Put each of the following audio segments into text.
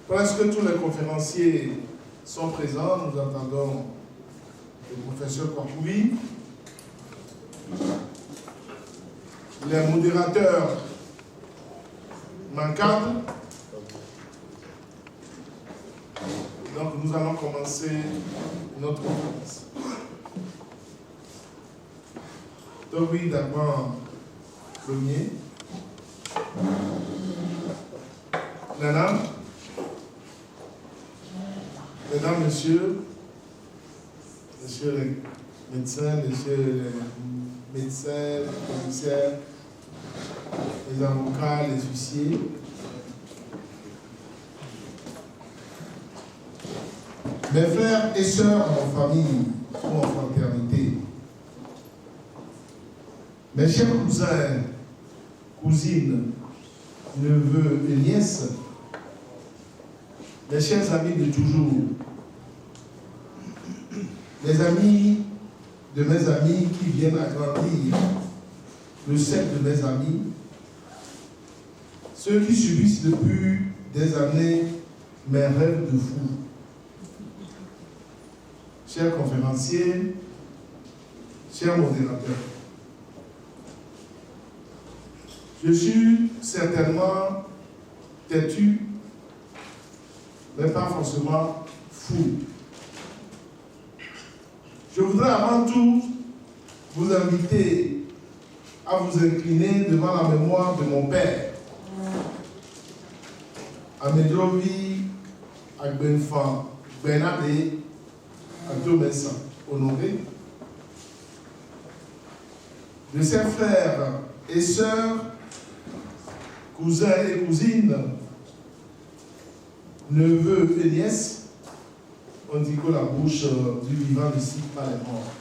Presque tous les conférenciers sont présents. Nous attendons le professeur Kwakoubi. Les modérateurs m'encadrent. Donc nous allons commencer notre conférence. Donc oui, d'abord, premier. Nana. Mesdames, messieurs les médecins, messieurs les médecins, les commissaires, les avocats, les huissiers, mes frères et sœurs en famille ou en fraternité, mes chers cousins, cousines, neveux et nièces, mes chers amis de toujours, les amis de mes amis qui viennent agrandir le cercle de mes amis, ceux qui subissent depuis des années mes rêves de fou. Chers conférenciers, chers modérateurs, je suis certainement têtu, mais pas forcément fou. Je voudrais avant tout vous inviter à vous incliner devant la mémoire de mon père, Amedrovi Agbenfan Benade Adomessa Honoré, de ses frères et sœurs, cousins et cousines, neveux et nièces. On dit que la bouche du vivant ne cite pas les morts.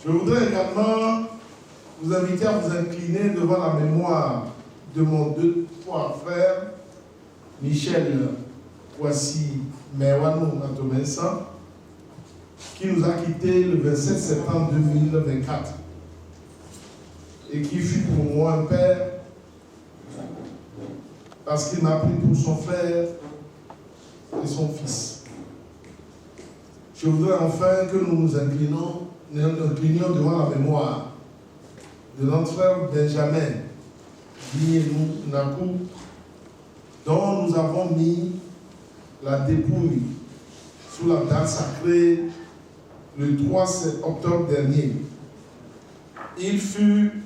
Je voudrais également vous inviter à vous incliner devant la mémoire de mon trois frères, Michel Kwasi Mewano Atomensa, qui nous a quittés le 27 septembre 2024 et qui fut pour moi un père parce qu'il m'a pris pour son frère et son fils. Je voudrais enfin que nous nous inclinions devant la mémoire de notre frère Benjamin Nakou, dont nous avons mis la dépouille sous la date sacrée le 3 octobre dernier. Il fut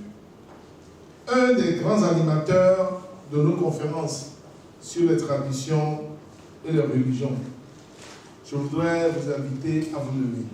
un des grands animateurs de nos conférences sur les traditions et les religions. Je voudrais vous inviter à vous lever.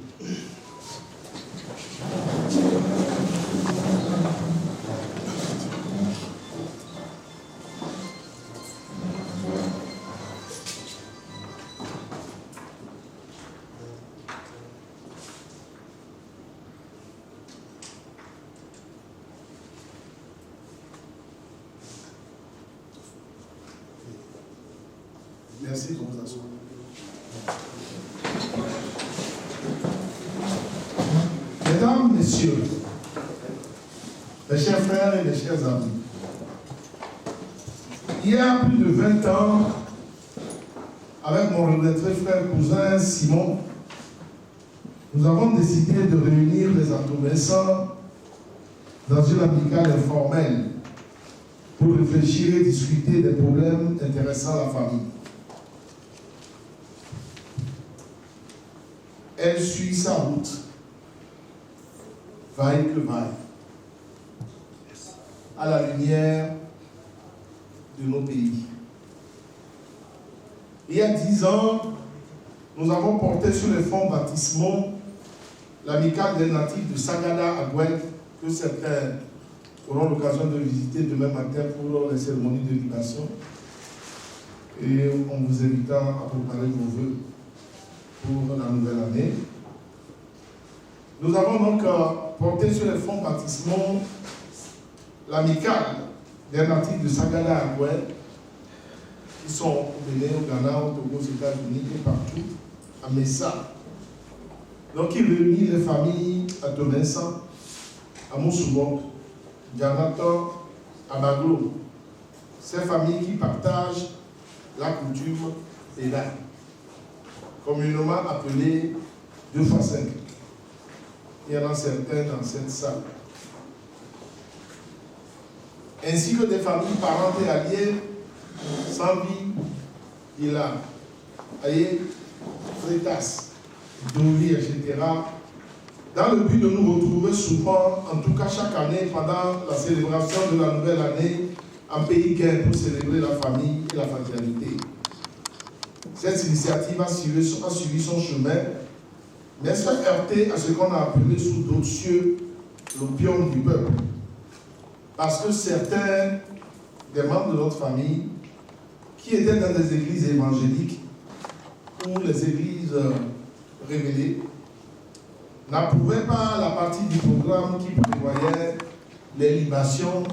Merci de vous asseoir. Mesdames, Messieurs, mes chers frères et mes chers amis, il y a plus de 20 ans, avec mon regretté frère cousin Simon, nous avons décidé de réunir les Atomensa dans une amicale informelle pour réfléchir et discuter des problèmes intéressant la famille. Elle suit sa route, vaille que vaille, à la lumière de nos pays. Il y a 10 ans, nous avons porté sur les fonds baptismaux l'amicale des natifs de Sagada à Gouel, que certains auront l'occasion de visiter demain matin pour les cérémonies de libation. Et en vous invitant à préparer vos vœux pour la nouvelle année. Nous avons donc porté sur les fonds baptismaux l'amicale des natifs de Sagada à Gouel, qui sont au Bénin, au Ghana, au Togo, aux États-Unis et partout, à Messa. Donc il réunit les familles à Atomensa, à Moussoubo, Djanato, à Baglo, ces familles qui partagent la coutume pénale, communément appelée 2 x 5. Il y en a certains dans cette salle. Ainsi que des familles parentes et alliées, sans vie, il a Aïe, Freitas, Dovi, etc., dans le but de nous retrouver souvent, en tout cas chaque année, pendant la célébration de la nouvelle année, en pays gain pour célébrer la famille et la fraternité. Cette initiative a suivi son chemin, mais s'est heurtée à ce qu'on a appelé sous d'autres cieux l'opium du peuple. Parce que certains des membres de notre famille, qui étaient dans des églises évangéliques ou les églises révélées, n'approuvaient pas la partie du programme qui prévoyait les libations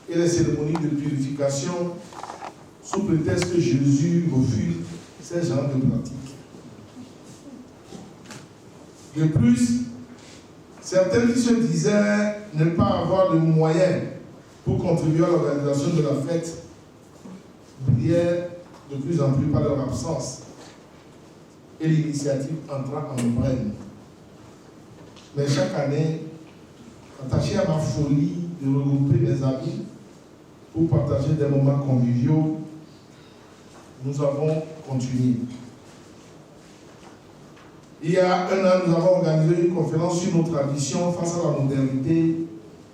et les cérémonies de purification sous prétexte que Jésus refuse ces genres de pratiques. De plus, certains qui se disaient ne pas avoir de moyens pour contribuer à l'organisation de la fête brillaient de plus en plus par leur absence et l'initiative entra en brève. Mais chaque année, attaché à ma folie de regrouper mes amis pour partager des moments conviviaux, nous avons continué. Il y a 1 an, nous avons organisé une conférence sur nos traditions face à la modernité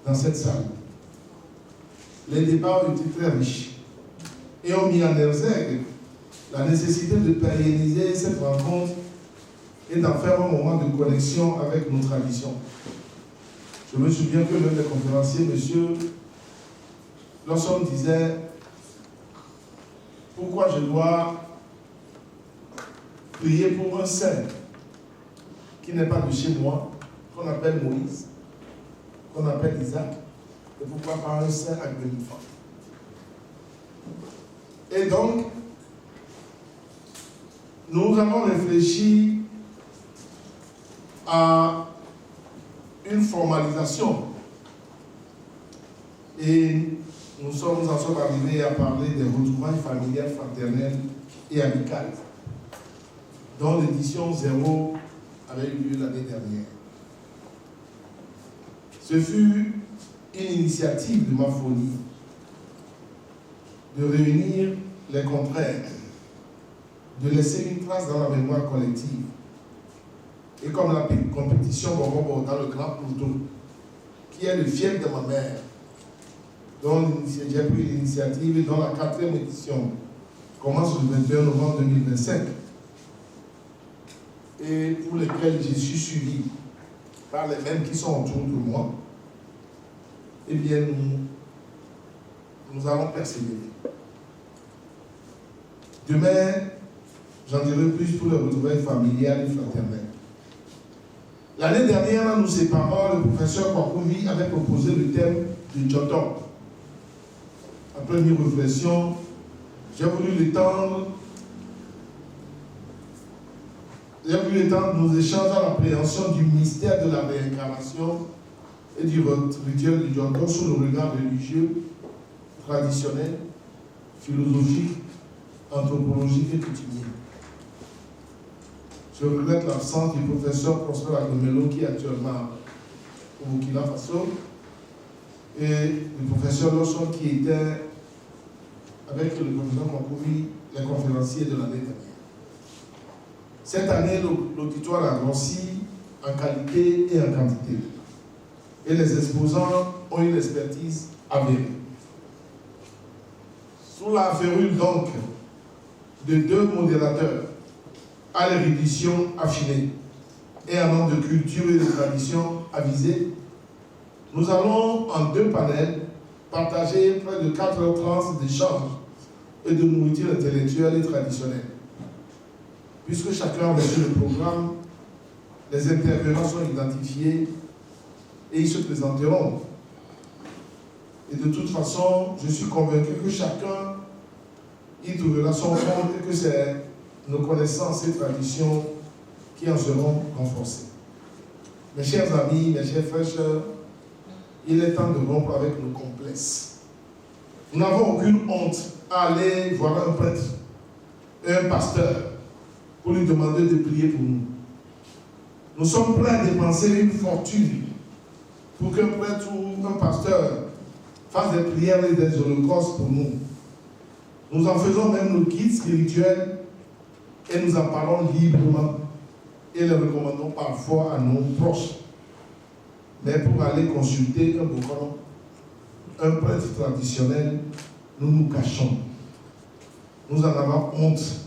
dans cette salle. Les débats ont été très riches et ont mis en exergue la nécessité de pérenniser cette rencontre et d'en faire un moment de connexion avec nos traditions. Je me souviens que l'un des conférenciers, monsieur, lorsqu'on disait pourquoi je dois prier pour un saint qui n'est pas de chez moi, qu'on appelle Moïse, qu'on appelle Isaac, et pourquoi pas un saint Agbenifant. Et donc, nous avons réfléchi à une formalisation et nous en sommes arrivés à parler des retrouvailles familiales, fraternelles et amicales, dont l'édition 0 avait eu lieu l'année dernière. Ce fut une initiative de ma folie de réunir les contraires, de laisser une trace dans la mémoire collective. Et comme la compétition Bonbon dans le Grand Plouton, qui est le fief de ma mère, dont j'ai pris l'initiative et dont la 4e édition commence le 21 novembre 2025, et pour lesquels je suis suivi par les mêmes qui sont autour de moi, eh bien nous allons persévérer. Demain, j'en dirai plus pour les retrouvailles familiales et fraternelles. L'année dernière, nous séparant, le professeur Kwakouvi avait proposé le thème de Djoton. Après une réflexion, j'ai voulu l'étendre nos échanges à l'appréhension du mystère de la réincarnation et du rituel du Djoton sous le regard religieux, traditionnel, philosophique, anthropologique et coutumier. Je regrette l'absence du professeur Prosper Agomelo qui est actuellement au Burkina Faso et du professeur Lawson qui était avec le professeur Kwakouvi, les conférenciers de l'année dernière. Cette année, l'auditoire a grossi en qualité et en quantité. Et les exposants ont une expertise avérée. Sous la férule donc de 2 modérateurs à l'érudition affinée et un nombre de culture et de tradition avisée, nous allons en 2 panels partager près de 4h30 d'échanges et de nourriture intellectuelle et traditionnelle. Puisque chacun a reçu le programme, les intervenants sont identifiés et ils se présenteront. Et de toute façon, je suis convaincu que chacun y trouvera son compte et que c'est nos connaissances et traditions qui en seront renforcées. Mes chers amis, mes chers frères, il est temps de rompre avec nos complexes. Nous n'avons aucune honte à aller voir un prêtre et un pasteur pour lui demander de prier pour nous. Nous sommes prêts à dépenser une fortune pour qu'un prêtre ou un pasteur fasse des prières et des holocaustes pour nous. Nous en faisons même nos guides spirituels et nous en parlons librement et les recommandons parfois à nos proches. Mais pour aller consulter un bokono, un prêtre traditionnel, nous nous cachons. Nous en avons honte.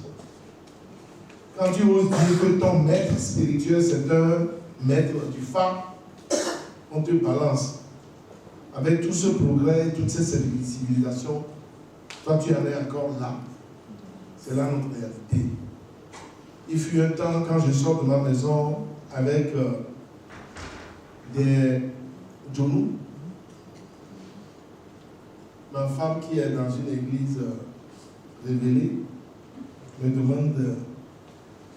Quand tu oses dire que ton maître spirituel, c'est un maître du phare, on te balance. Avec tout ce progrès, toute cette civilisation, toi tu en es encore là. C'est là notre réalité. Il fut un temps, quand je sors de ma maison avec des djonou, ma femme qui est dans une église révélée me demande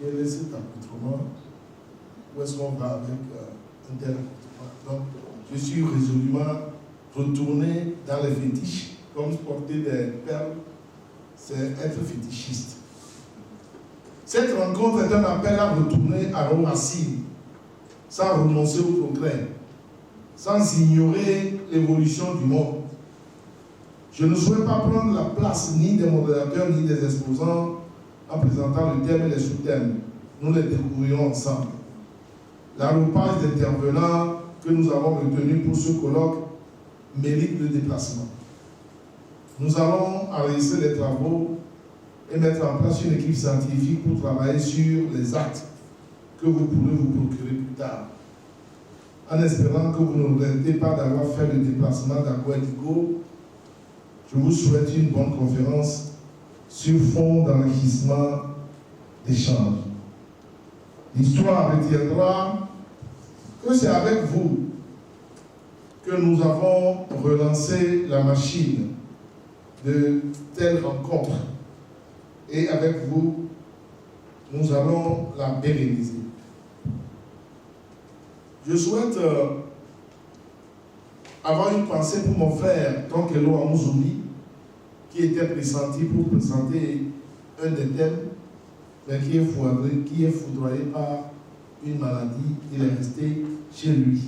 quel est cet accoutrement, où est-ce qu'on va avec un tel accoutrement. Donc, je suis résolument retourné dans les fétiches, comme porter des perles, c'est être fétichiste. Cette rencontre est un appel à retourner à nos racines, sans renoncer au progrès, sans ignorer l'évolution du monde. Je ne souhaite pas prendre la place ni des modérateurs ni des exposants en présentant le thème et les sous-thèmes. Nous les découvrirons ensemble. L'agroupage d'intervenants que nous avons retenu pour ce colloque mérite le déplacement. Nous allons enregistrer les travaux et mettre en place une équipe scientifique pour travailler sur les actes que vous pourrez vous procurer plus tard. En espérant que vous ne regrettez pas d'avoir fait le déplacement d'Aguadigo, je vous souhaite une bonne conférence sur fond d'enrichissement d'échanges. L'histoire retiendra que c'est avec vous que nous avons relancé la machine de telles rencontres. Et avec vous, nous allons la pérenniser. Je souhaite avoir une pensée pour mon frère, Tonkelo Amouzouli, qui était pressenti pour présenter un des thèmes, mais qui est foudroyé par une maladie. Il est resté chez lui.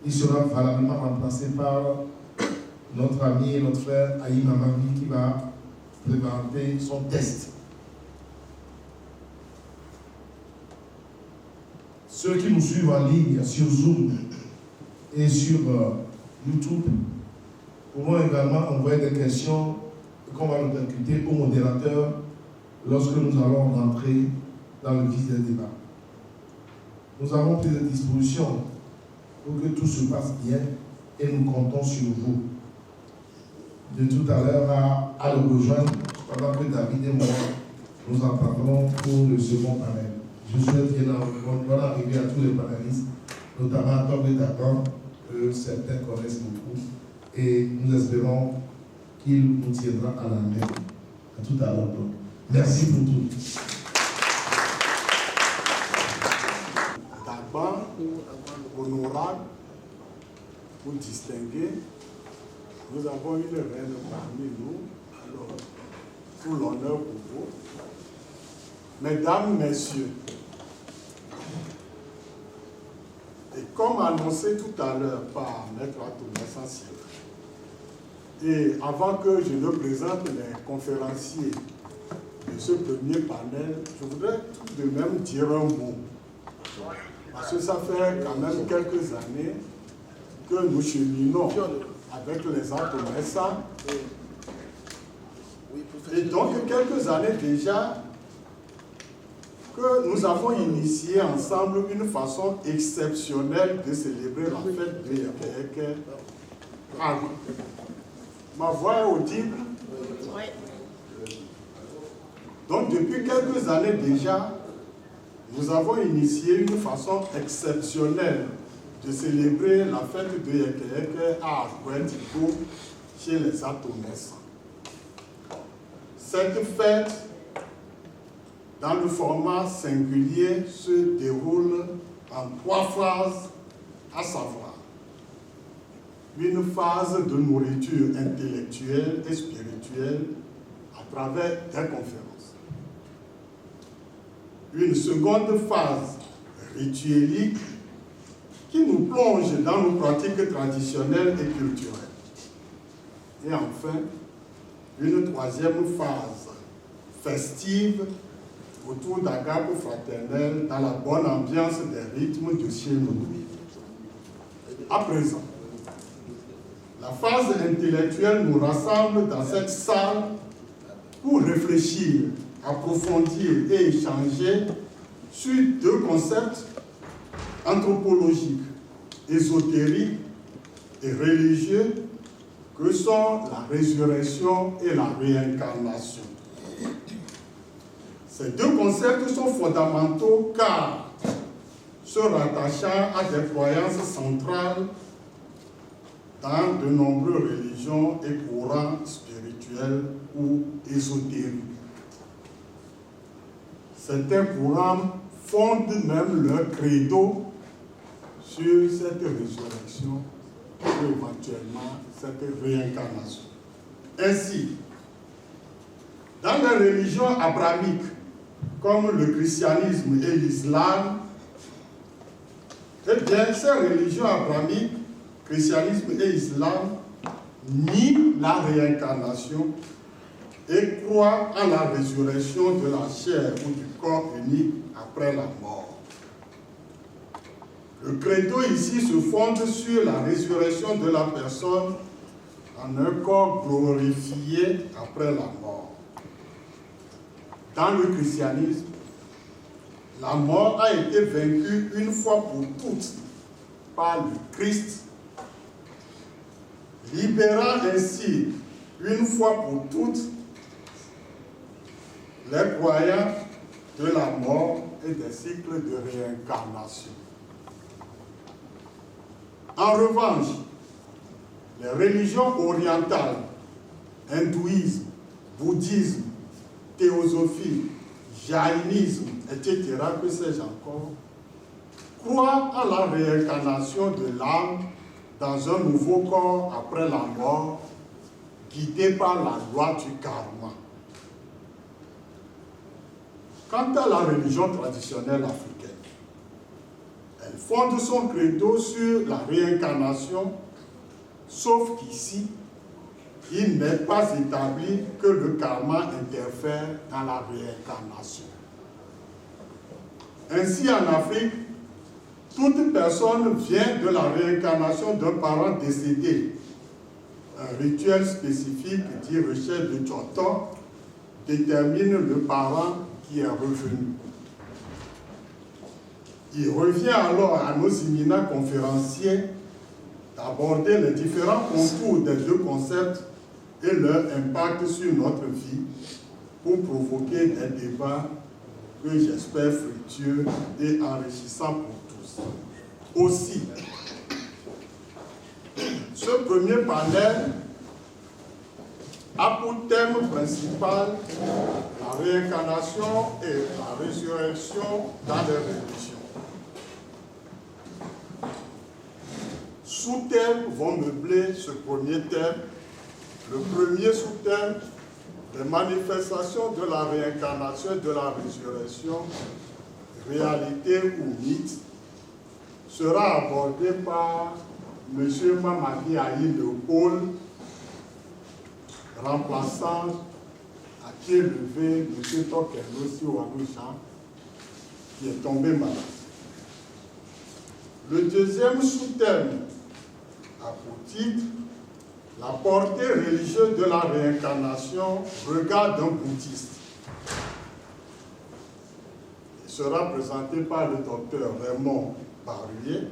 Il sera valablement remplacé par notre ami et notre frère Aïm Amavi qui va présenter son test. Ceux qui nous suivent en ligne sur Zoom et sur YouTube pourront également envoyer des questions qu'on va répercuter au modérateur lorsque nous allons rentrer dans le vif des débats. Nous avons pris des dispositions pour que tout se passe bien et nous comptons sur vous. De tout à l'heure à le rejoindre pendant que David et moi nous en parlerons pour le second panel. Je souhaite bien bonne arrivée à tous les panélistes, notamment à Tom et Tatan, que certains connaissent beaucoup, et nous espérons qu'il nous tiendra à la main. À tout à l'heure. Merci pour tout. D'abord, honorable ou distingué, nous avons une reine parmi nous, alors tout l'honneur pour vous. Mesdames, Messieurs, et comme annoncé tout à l'heure par Maître Atoumessa Siré, et avant que je ne présente les conférenciers de ce premier panel, je voudrais tout de même dire un mot. Parce que ça fait quand même quelques années que nous cheminons avec les Atoumessa. Et donc, quelques années déjà, que nous avons initié ensemble une façon exceptionnelle de célébrer la fête de Yekeke. Ma voix est audible? Oui. Donc, depuis quelques années déjà, nous avons initié une façon exceptionnelle de célébrer la fête de Yekeke à Aguadigo chez les Atoumessa. Cette fête, dans le format singulier, se déroule en 3 phases, à savoir une phase de nourriture intellectuelle et spirituelle à travers des conférences. Une seconde phase rituelique qui nous plonge dans nos pratiques traditionnelles et culturelles. Et enfin, une troisième phase festive autour d'agapes fraternelles dans la bonne ambiance des rythmes de chez nous. À présent, la phase intellectuelle nous rassemble dans cette salle pour réfléchir, approfondir et échanger sur deux concepts anthropologiques, ésotériques et religieux que sont la résurrection et la réincarnation. Ces deux concepts sont fondamentaux car se rattachant à des croyances centrales dans de nombreuses religions et courants spirituels ou ésotériques. Certains courants fondent même leur credo sur cette résurrection ou éventuellement cette réincarnation. Ainsi, dans les religions abrahamiques, comme le christianisme et l'islam, eh bien, ces religions abrahamiques, christianisme et islam, nient la réincarnation et croient en la résurrection de la chair ou du corps unique après la mort. Le credo ici se fonde sur la résurrection de la personne en un corps glorifié après la mort. Dans le christianisme, la mort a été vaincue une fois pour toutes par le Christ, libérant ainsi une fois pour toutes les croyants de la mort et des cycles de réincarnation. En revanche, les religions orientales, hindouisme, bouddhisme, théosophie, jaïnisme, etc., que sais-je encore, croient à la réincarnation de l'âme dans un nouveau corps après la mort, guidé par la loi du karma. Quant à la religion traditionnelle africaine, elle fonde son credo sur la réincarnation, sauf qu'ici, il n'est pas établi que le karma interfère dans la réincarnation. Ainsi, en Afrique, toute personne vient de la réincarnation d'un parent décédé. Un rituel spécifique, dit recherche de Joton, détermine le parent qui est revenu. Il revient alors à nos éminents conférenciers d'aborder les différents contours des deux concepts et leur impact sur notre vie pour provoquer des débats que j'espère fructueux et enrichissants pour tous. Aussi, ce premier panel a pour thème principal la réincarnation et la résurrection dans les religions. Sous-thèmes vont meubler ce premier thème. Le premier sous-thème, les manifestations de la réincarnation et de la résurrection, réalité ou mythe, sera abordé par M. Mamadi Aïe Léopold, remplaçant à pied levé M. Tokenossi Wanouchan, qui est tombé malade. Le deuxième sous-thème a pour titre la portée religieuse de la réincarnation, regard d'un bouddhiste. Il sera présenté par le docteur Raymond Baruyer.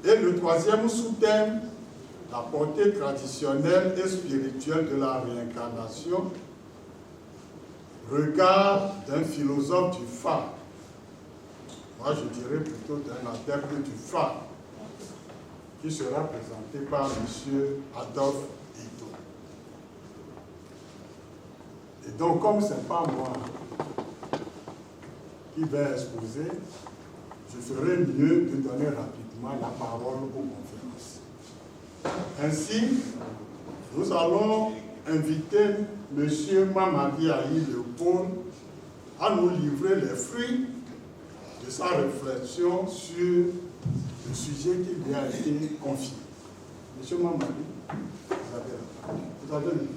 Et le troisième sous-thème, la portée traditionnelle et spirituelle de la réincarnation, regard d'un philosophe du Fa. Moi, je dirais plutôt d'un adepte du Fa, qui sera présenté par M. Adolphe Ito. Et donc, comme ce n'est pas moi qui vais exposer, je ferai mieux de donner rapidement effectivement la parole aux conférences. Ainsi, nous allons inviter M. Mamadi Aïe Leopold à nous livrer les fruits de sa réflexion sur le sujet qui lui a été confié. M. Mamadi, vous avez le micro.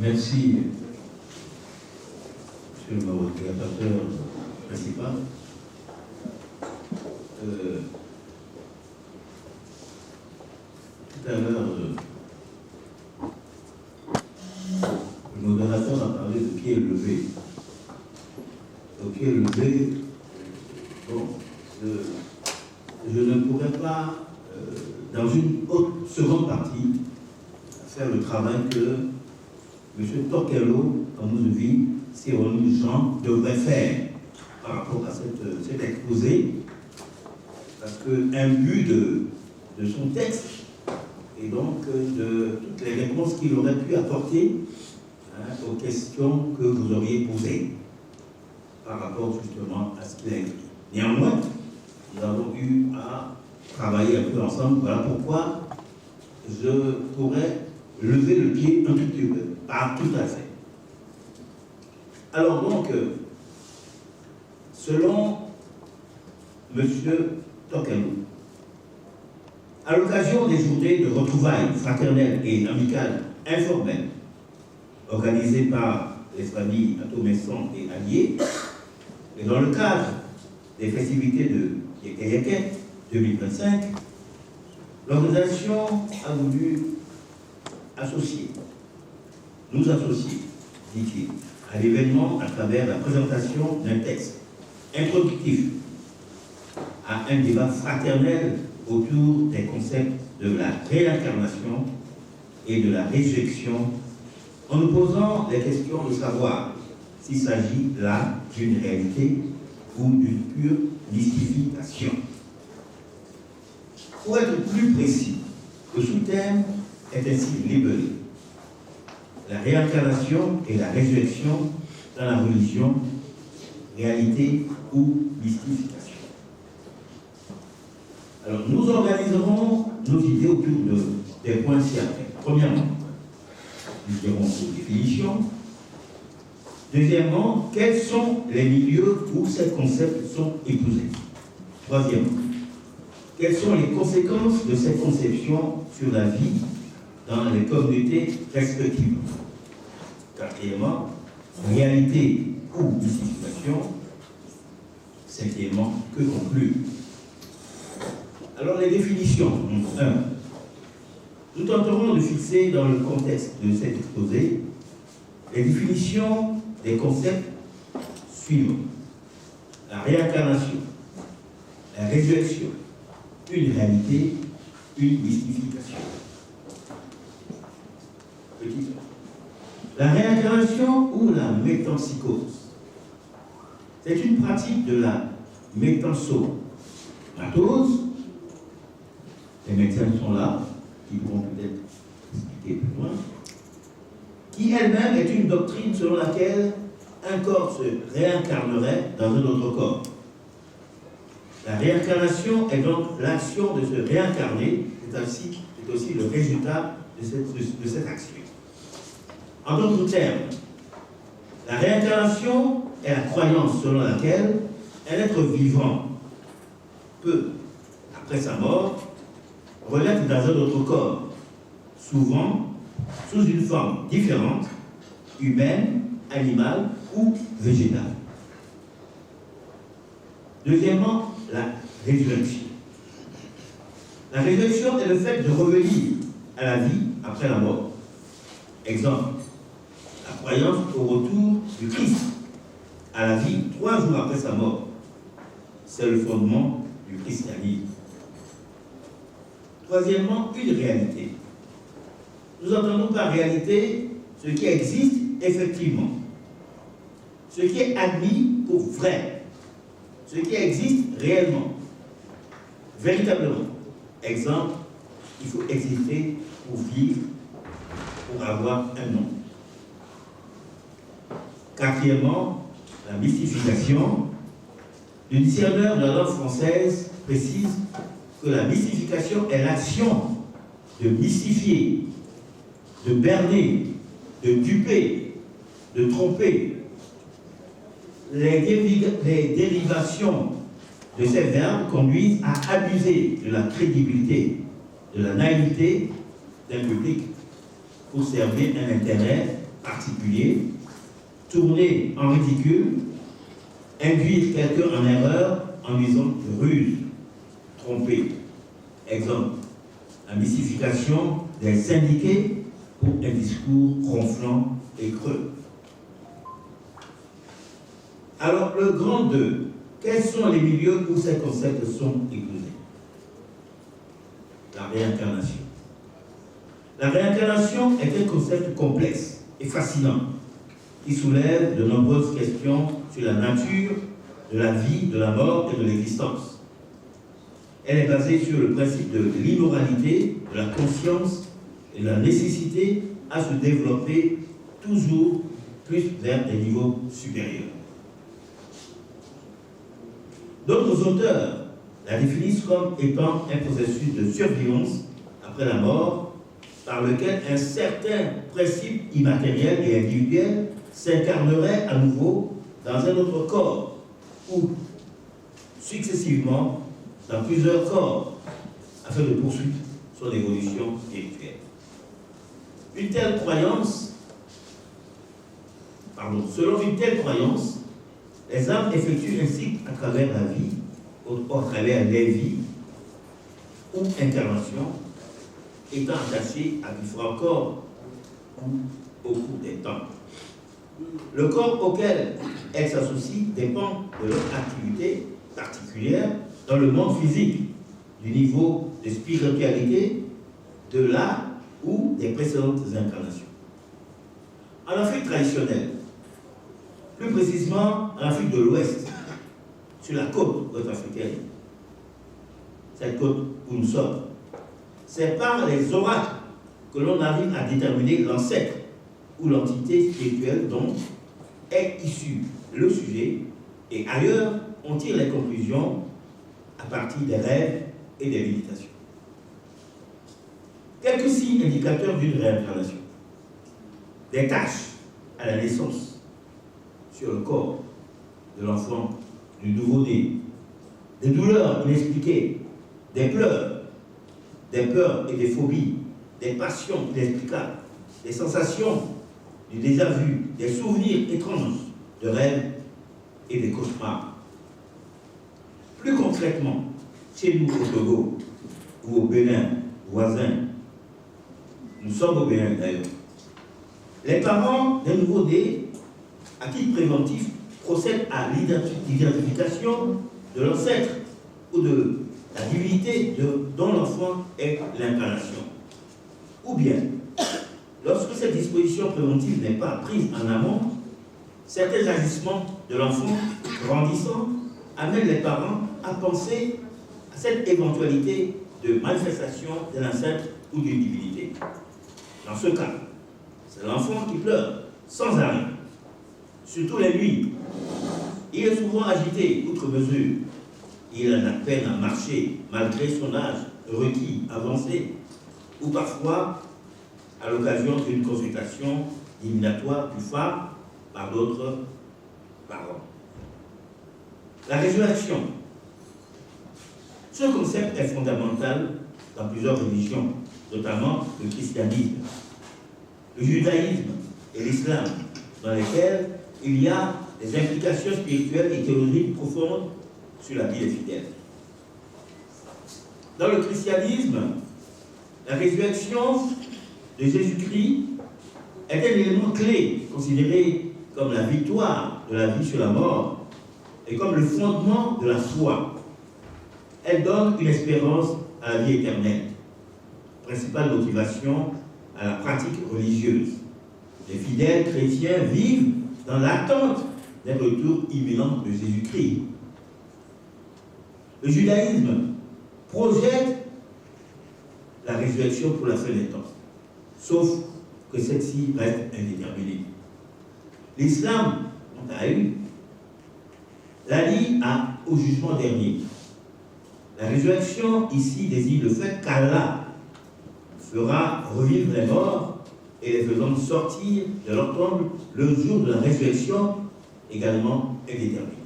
Merci, monsieur le modérateur principal. Tout à l'heure, le modérateur a parlé de pied levé. Le pied levé, bon, je ne pourrais pas, dans une autre seconde partie, faire le travail que M. Tokello, en nous vie, Cyril Jean, devrait faire par rapport à cet exposé, parce qu'un but de son texte, et donc de toutes les réponses qu'il aurait pu apporter aux questions que vous auriez posées par rapport justement à ce qu'il a écrit. Néanmoins, nous avons eu à travailler un peu ensemble. Voilà pourquoi je pourrais lever le pied un tout petit peu, pas tout à fait. Alors donc, selon M. Tokello, à l'occasion des journées de retrouvailles fraternelles et amicales informelles organisées par les familles Atomesan et alliés, et dans le cadre des festivités de Yekeyeke 2025, l'organisation a voulu nous associer, dit-il, à l'événement à travers la présentation d'un texte introductif à un débat fraternel autour des concepts de la réincarnation et de la résurrection, en nous posant les questions de savoir s'il s'agit là d'une réalité ou d'une pure mystification. Pour être plus précis, le sous-thème est ainsi libellé: la réincarnation et la résurrection dans la religion, réalité ou mystification. Alors, nous organiserons nos idées autour des points ci-après. Premièrement, nous dirons aux définitions. Deuxièmement, quels sont les milieux où ces concepts sont épousés. Troisièmement, quelles sont les conséquences de cette conception sur la vie dans les communautés respectives. Quatrièmement, réalité ou mystification. Cinquièmement, que conclure. Alors les définitions. 1. Nous tenterons de fixer dans le contexte de cet exposé les définitions des concepts suivants: la réincarnation, la résurrection, une réalité, une mystification. Petit. La réincarnation ou la métempsychose, c'est une pratique de la métempsychose. Les médecins sont là, qui pourront peut-être expliquer plus loin, qui elle-même est une doctrine selon laquelle un corps se réincarnerait dans un autre corps. La réincarnation est donc l'action de se réincarner, c'est aussi le résultat de cette action. En d'autres termes, la réincarnation est la croyance selon laquelle un être vivant peut, après sa mort, renaître dans un autre corps, souvent sous une forme différente, humaine, animale ou végétale. Deuxièmement, la résurrection. La résurrection est le fait de revenir à la vie après la mort. Exemple, la croyance au retour du Christ à la vie 3 jours après sa mort. C'est le fondement du christianisme. Troisièmement, une réalité. Nous entendons par réalité ce qui existe effectivement, ce qui est admis pour vrai, ce qui existe réellement, véritablement. Exemple, il faut exister pour vivre, pour avoir un nom. Quatrièmement, la mystification. Le dictionnaire de la langue française précise que la mystification est l'action de mystifier, de berner, de duper, de tromper. Les dérivations de ces verbes conduisent à abuser de la crédibilité, de la naïveté d'un public pour servir un intérêt particulier, tourner en ridicule, induire quelqu'un en erreur en usant de ruse, tromper. Exemple, la mystification des syndiqués pour un discours ronflant et creux. Alors, le grand 2, quels sont les milieux où ces concepts sont épousés? La réincarnation. La réincarnation est un concept complexe et fascinant qui soulève de nombreuses questions sur la nature de la vie, de la mort et de l'existence. Elle est basée sur le principe de l'immoralité, de la conscience et de la nécessité à se développer toujours plus vers des niveaux supérieurs. D'autres auteurs la définissent comme étant un processus de survivance après la mort par lequel un certain principe immatériel et individuel s'incarnerait à nouveau dans un autre corps ou successivement dans plusieurs corps afin de poursuivre son évolution spirituelle. Selon une telle croyance, les âmes effectuent un cycle à travers la vie, à travers les vies ou incarnations, étant attachées à différents corps au cours des temps. Le corps auquel elles s'associent dépend de leur activité particulière dans le monde physique, du niveau de spiritualité, de là ou des précédentes incarnations. En Afrique traditionnelle, plus précisément en Afrique de l'Ouest, sur la côte ouest-africaine, cette côte où nous sommes, c'est par les oracles que l'on arrive à déterminer l'ancêtre ou l'entité spirituelle dont est issu le sujet, et ailleurs, on tire les conclusions à partir des rêves et des méditations. Quelques signes indicateurs d'une réincarnation. Des taches à la naissance sur le corps de l'enfant, du nouveau-né, des douleurs inexpliquées, des pleurs, des peurs et des phobies, des passions inexplicables, des sensations du déjà-vu, des souvenirs étranges de rêves et des cauchemars. Plus concrètement, chez nous au Togo ou au Bénin, voisins, nous sommes au Bénin d'ailleurs, les parents d'un nouveau-né, à titre préventif, procèdent à l'identification de l'ancêtre ou de la divinité dont l'enfant est l'incarnation. Ou bien, lorsque cette disposition préventive n'est pas prise en amont, certains agissements de l'enfant grandissant amènent les parents à penser à cette éventualité de manifestation d'un ancêtre ou d'une divinité. Dans ce cas, c'est l'enfant qui pleure sans arrêt, surtout les nuits. Il est souvent agité outre mesure. Il a la peine à marcher malgré son âge requis, avancé, ou parfois à l'occasion d'une consultation divinatoire du phare par d'autres parents. La résurrection. Ce concept est fondamental dans plusieurs religions, notamment le christianisme, le judaïsme et l'islam, dans lesquels il y a des implications spirituelles et théologiques profondes sur la vie des fidèles. Dans le christianisme, la résurrection de Jésus-Christ est un élément clé, considéré comme la victoire de la vie sur la mort et comme le fondement de la foi. Elle donne une espérance à la vie éternelle, principale motivation à la pratique religieuse. Les fidèles chrétiens vivent dans l'attente d'un retour imminent de Jésus-Christ. Le judaïsme projette la résurrection pour la fin des temps, sauf que celle-ci reste indéterminée. L'islam, quant à lui, la lie à au jugement dernier. La résurrection ici désigne le fait qu'Allah fera revivre les morts et les faisant sortir de leur tombe le jour de la résurrection également est déterminé.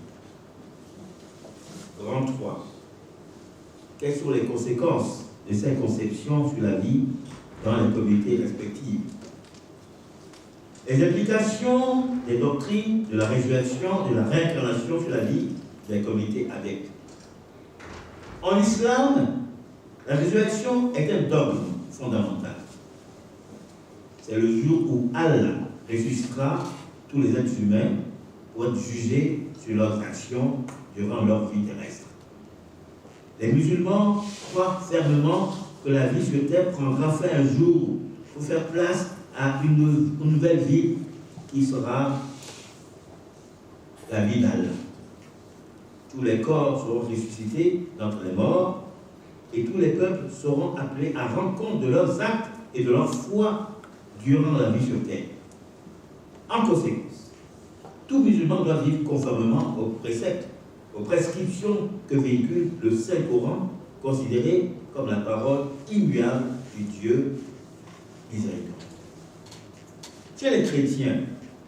Grand 3. Quelles sont les conséquences de cette conception sur la vie dans les communautés respectives? Les implications des doctrines de la résurrection et de la réincarnation sur la vie des communautés adeptes. En islam, la résurrection est un dogme fondamental. C'est le jour où Allah ressuscitera tous les êtres humains pour être jugés sur leurs actions durant leur vie terrestre. Les musulmans croient fermement que la vie sur terre prendra fin un jour pour faire place à une nouvelle vie qui sera la vie d'Allah. Tous les corps seront ressuscités d'entre les morts et tous les peuples seront appelés à rendre compte de leurs actes et de leur foi durant la vie sur terre. En conséquence, tout musulman doit vivre conformément aux préceptes, aux prescriptions que véhicule le Saint-Coran, considéré comme la parole immuable du Dieu miséricordieux. Chez les chrétiens,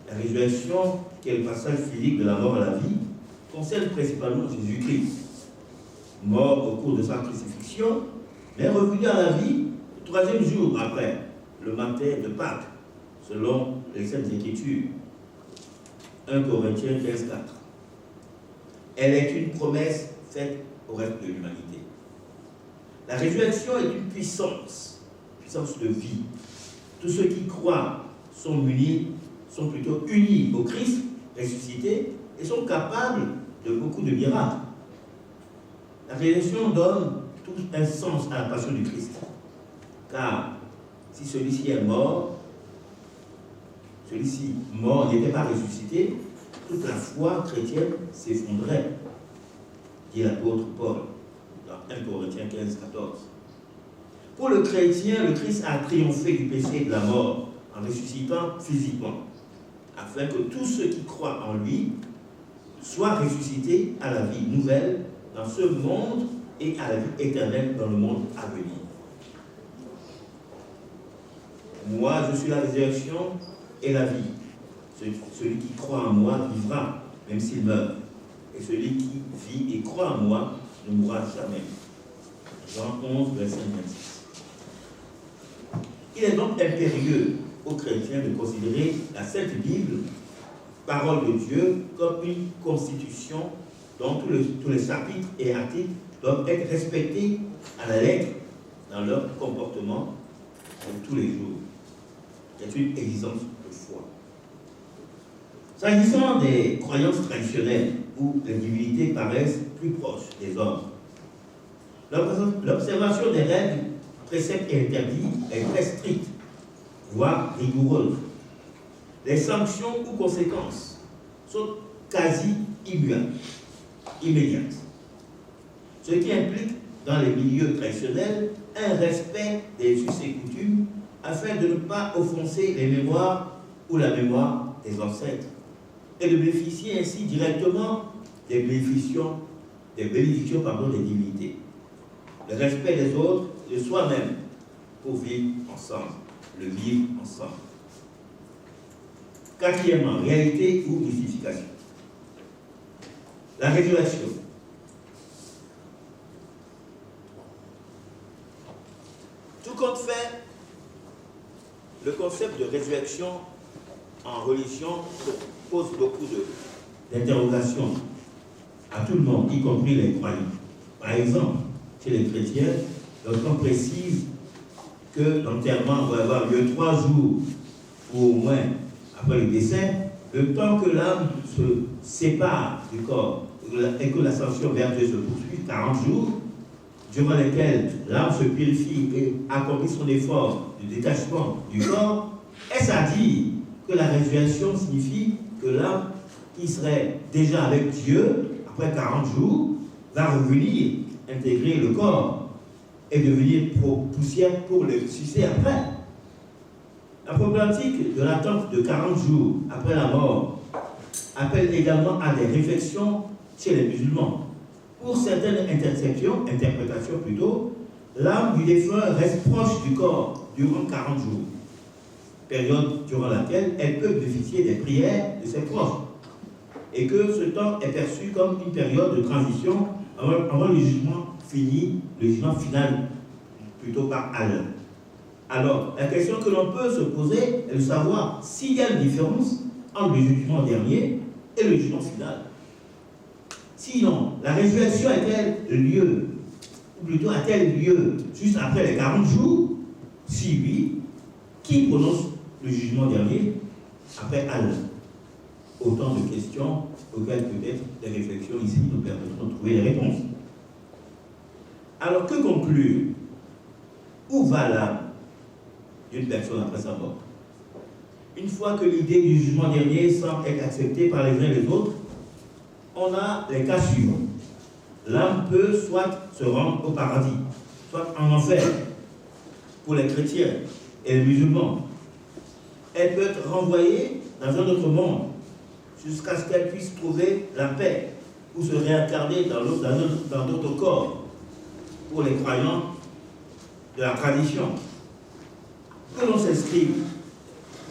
la résurrection, qui est le passage physique de la mort à la vie, concerne principalement Jésus-Christ, mort au cours de sa crucifixion, mais revenu à la vie le 3e jour après, le matin de Pâques, selon les Saintes Écritures. 1 Corinthiens 15, 4. Elle est une promesse faite au reste de l'humanité. La résurrection est une puissance de vie. Tous ceux qui croient sont plutôt unis au Christ ressuscité et sont capables de beaucoup de miracles. La résurrection donne tout un sens à la passion du Christ. Car si celui-ci est mort, celui-ci mort n'était pas ressuscité, toute la foi chrétienne s'effondrait, dit l'apôtre Paul dans 1 Corinthiens 15, 14. Pour le chrétien, le Christ a triomphé du péché et de la mort en ressuscitant physiquement, afin que tous ceux qui croient en lui soient ressuscités à la vie nouvelle dans ce monde et à la vie éternelle dans le monde à venir. Moi, je suis la résurrection et la vie. Celui qui croit en moi vivra, même s'il meurt. Et celui qui vit et croit en moi ne mourra jamais. Jean 11, verset 26. Il est donc impérieux aux chrétiens de considérer la Sainte Bible, parole de Dieu, comme une constitution dont tous les chapitres et articles doivent être respectés à la lettre dans leur comportement de tous les jours. C'est une exigence de foi. S'agissant des croyances traditionnelles où les divinités paraissent plus proches des hommes, l'observation des règles, préceptes et interdits est très stricte, voire rigoureuse. Les sanctions ou conséquences sont quasi immédiates. Ce qui implique dans les milieux traditionnels un respect des us et coutumes afin de ne pas offenser les mémoires ou la mémoire des ancêtres et de bénéficier ainsi directement des bénédictions des divinités. Le respect des autres et de soi-même pour vivre ensemble, le vivre ensemble. Quatrièmement, réalité ou mystification. La résurrection. Tout compte fait, le concept de résurrection en religion pose beaucoup d'interrogations à tout le monde, y compris les croyants. Par exemple, chez les chrétiens, lorsqu'on précise que l'enterrement va avoir lieu 3 jours ou au moins après le décès, le temps que l'âme se sépare du corps et que l'ascension vers Dieu se poursuit, 40 jours, durant lesquels l'âme se purifie et accomplit son effort de détachement du corps, est-ce à dire que la résurrection signifie que l'âme qui serait déjà avec Dieu, après 40 jours, va revenir intégrer le corps et devenir poussière pour le ressusciter après? La problématique de l'attente de 40 jours après la mort appelle également à des réflexions chez les musulmans, Pour certaines interprétations plutôt, l'âme du défunt reste proche du corps durant 40 jours, période durant laquelle elle peut bénéficier des prières de ses proches, et que ce temps est perçu comme une période de transition avant le jugement fini, le jugement final, plutôt par Allah. Alors, la question que l'on peut se poser est de savoir s'il y a une différence entre le jugement dernier et le jugement final. Sinon, la résurrection a-t-elle lieu, ou plutôt a-t-elle lieu juste après les 40 jours? Si oui, qui prononce le jugement dernier après Allah? Autant de questions auxquelles peut-être les réflexions ici nous permettront de trouver les réponses. Alors que conclure? Où va l'âme d'une personne après sa mort? Une fois que l'idée du jugement dernier semble être acceptée par les uns et les autres, on a les cas suivants. L'âme peut soit se rendre au paradis, soit en enfer, pour les chrétiens et les musulmans. Elle peut être renvoyée dans un autre monde, jusqu'à ce qu'elle puisse trouver la paix, ou se réincarner dans d'autres corps, pour les croyants de la tradition. Que l'on s'inscrive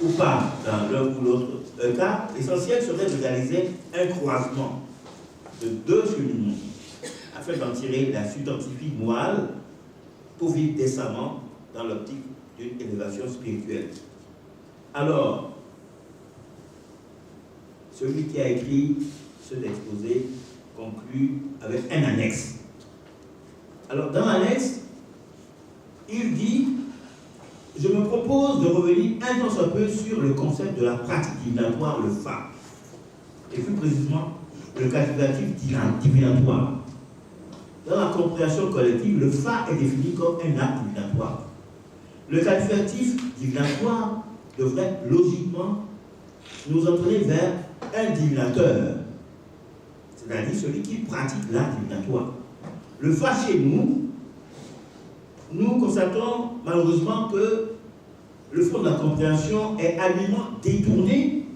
ou pas dans l'un ou l'autre cas, l'essentiel serait de réaliser un croisement de deux cheminements, afin d'en tirer la suite scientifique morale pour vivre décemment dans l'optique d'une élévation spirituelle. Alors, celui qui a écrit cet exposé conclut avec un annexe. Alors, dans l'annexe, il dit: je me propose de revenir un tant soit peu sur le concept de la pratique divinatoire, le fa, et plus précisément le qualificatif divinatoire. Dans la compréhension collective, le fa est défini comme un acte divinatoire. Le qualificatif divinatoire devrait logiquement nous entraîner vers un divinateur, c'est-à-dire celui qui pratique l'acte divinatoire. Le fa chez nous constatons malheureusement que le fond de la compréhension est habilement détourné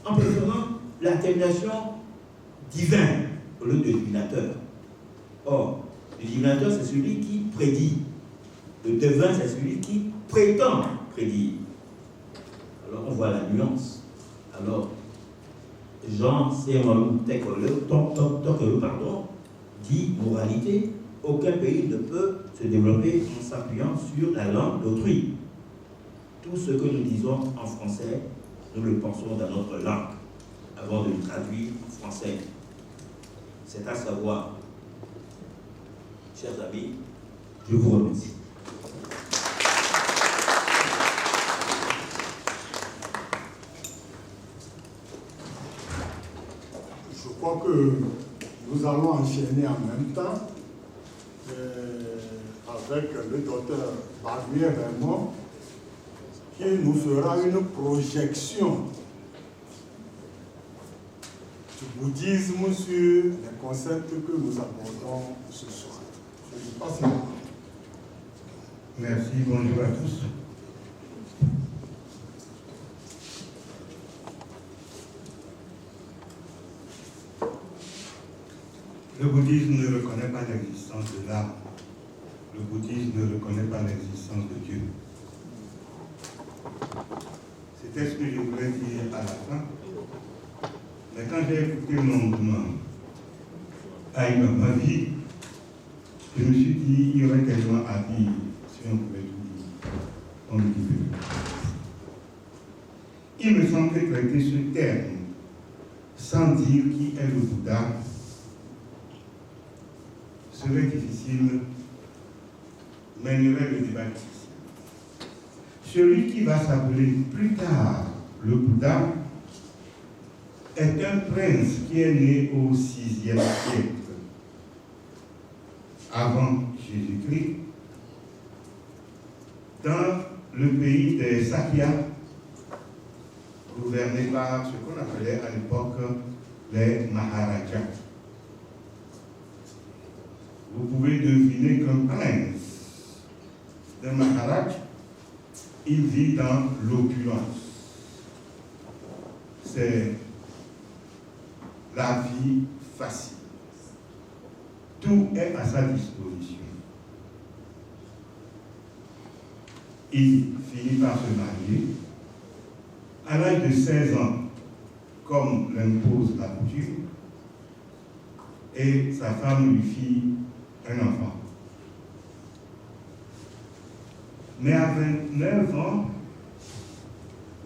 en préférant la termination divin au lieu de divinateur. Or, le divinateur, c'est celui qui prédit. Le devin, c'est celui qui prétend prédire. Alors, on voit la nuance. Alors, Jean C.M. dit moralité. Aucun pays ne peut se développer en s'appuyant sur la langue d'autrui. Tout ce que nous disons en français, nous le pensons dans notre langue, avant de le traduire en français. C'est à savoir, chers amis, je vous remercie. Je crois que nous allons enchaîner en même temps avec le docteur Barbier Raymond, qui nous fera une projection du bouddhisme sur les concepts que nous abordons ce soir. Je vous passe la parole. Merci, bonjour à tous. Le bouddhisme ne reconnaît pas l'existence de l'âme. Le bouddhisme ne reconnaît pas l'existence de Dieu. C'était ce que je voulais dire à la fin. Mais quand j'ai écouté longuement Aïe ma vie, je me suis dit il y aurait tellement à dire si on pouvait tout dire. On ne pouvait pas. Il me semble que traiter ce terme sans dire qui est le Bouddha serait difficile, mènerait le débat difficile. Celui qui va s'appeler plus tard le Bouddha est un prince qui est né au 6e siècle avant Jésus-Christ dans le pays des Sakyas, gouverné par ce qu'on appelait à l'époque les Maharajas. Vous pouvez deviner qu'un prince d'un Maharaj, il vit dans l'opulence. C'est la vie facile. tout est à sa disposition. Il finit par se marier. À l'âge de 16 ans, comme l'impose la coutume, et sa femme lui fit un enfant. Mais à 29 ans,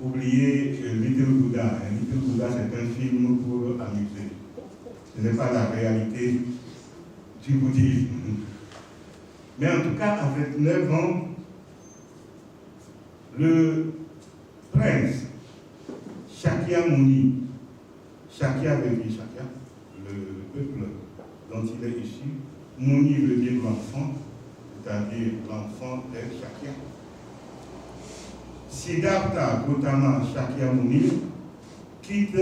oubliez Little Buddha. Little Buddha, c'est un film pour amuser. Ce n'est pas la réalité du bouddhisme. Mais en tout cas, à 29 ans, le prince Shakyamuni, Shakya veut dire Shakya, le peuple dont il est issu, Muni veut dire l'enfant, c'est-à-dire l'enfant de Shakya. Siddhartha Gautama Shakyamuni quitte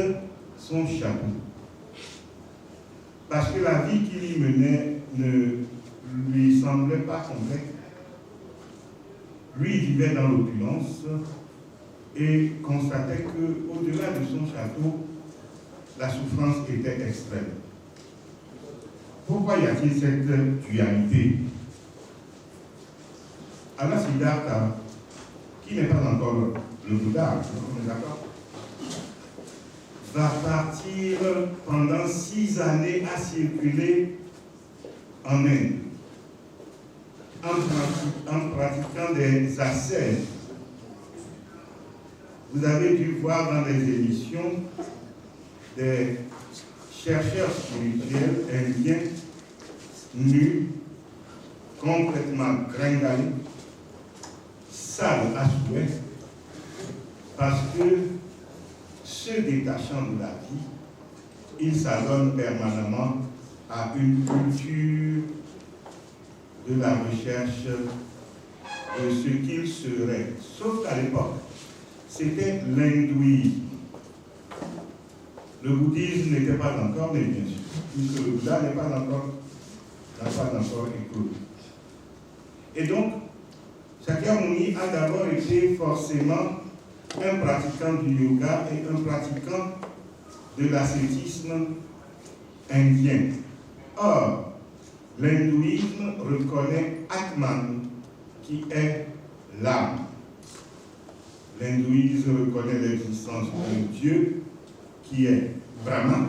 son château parce que la vie qu'il y menait ne lui semblait pas complète. Lui vivait dans l'opulence et constatait qu'au-delà de son château, la souffrance était extrême. Pourquoi y a-t-il cette dualité? Alors Siddhartha, qui n'est pas encore le Bouddha, on est d'accord, va partir pendant 6 années à circuler en Inde, en pratiquant des ascèses. Vous avez dû voir dans les émissions des chercheurs spirituels indiens nus, complètement gringalés, sales à souhait, parce que se détachant de la vie, ils s'adonnent permanemment à une culture de la recherche de ce qu'ils seraient. Sauf qu'à l'époque, c'était l'hindouisme. Le bouddhisme n'était pas encore, mais bien sûr, puisque le Bouddha n'a pas encore éclos. Et donc, Shakyamuni a d'abord été forcément un pratiquant du yoga et un pratiquant de l'ascétisme indien. Or, l'hindouisme reconnaît Atman, qui est l'âme. L'hindouisme reconnaît l'existence d'un Dieu, qui est Brahman.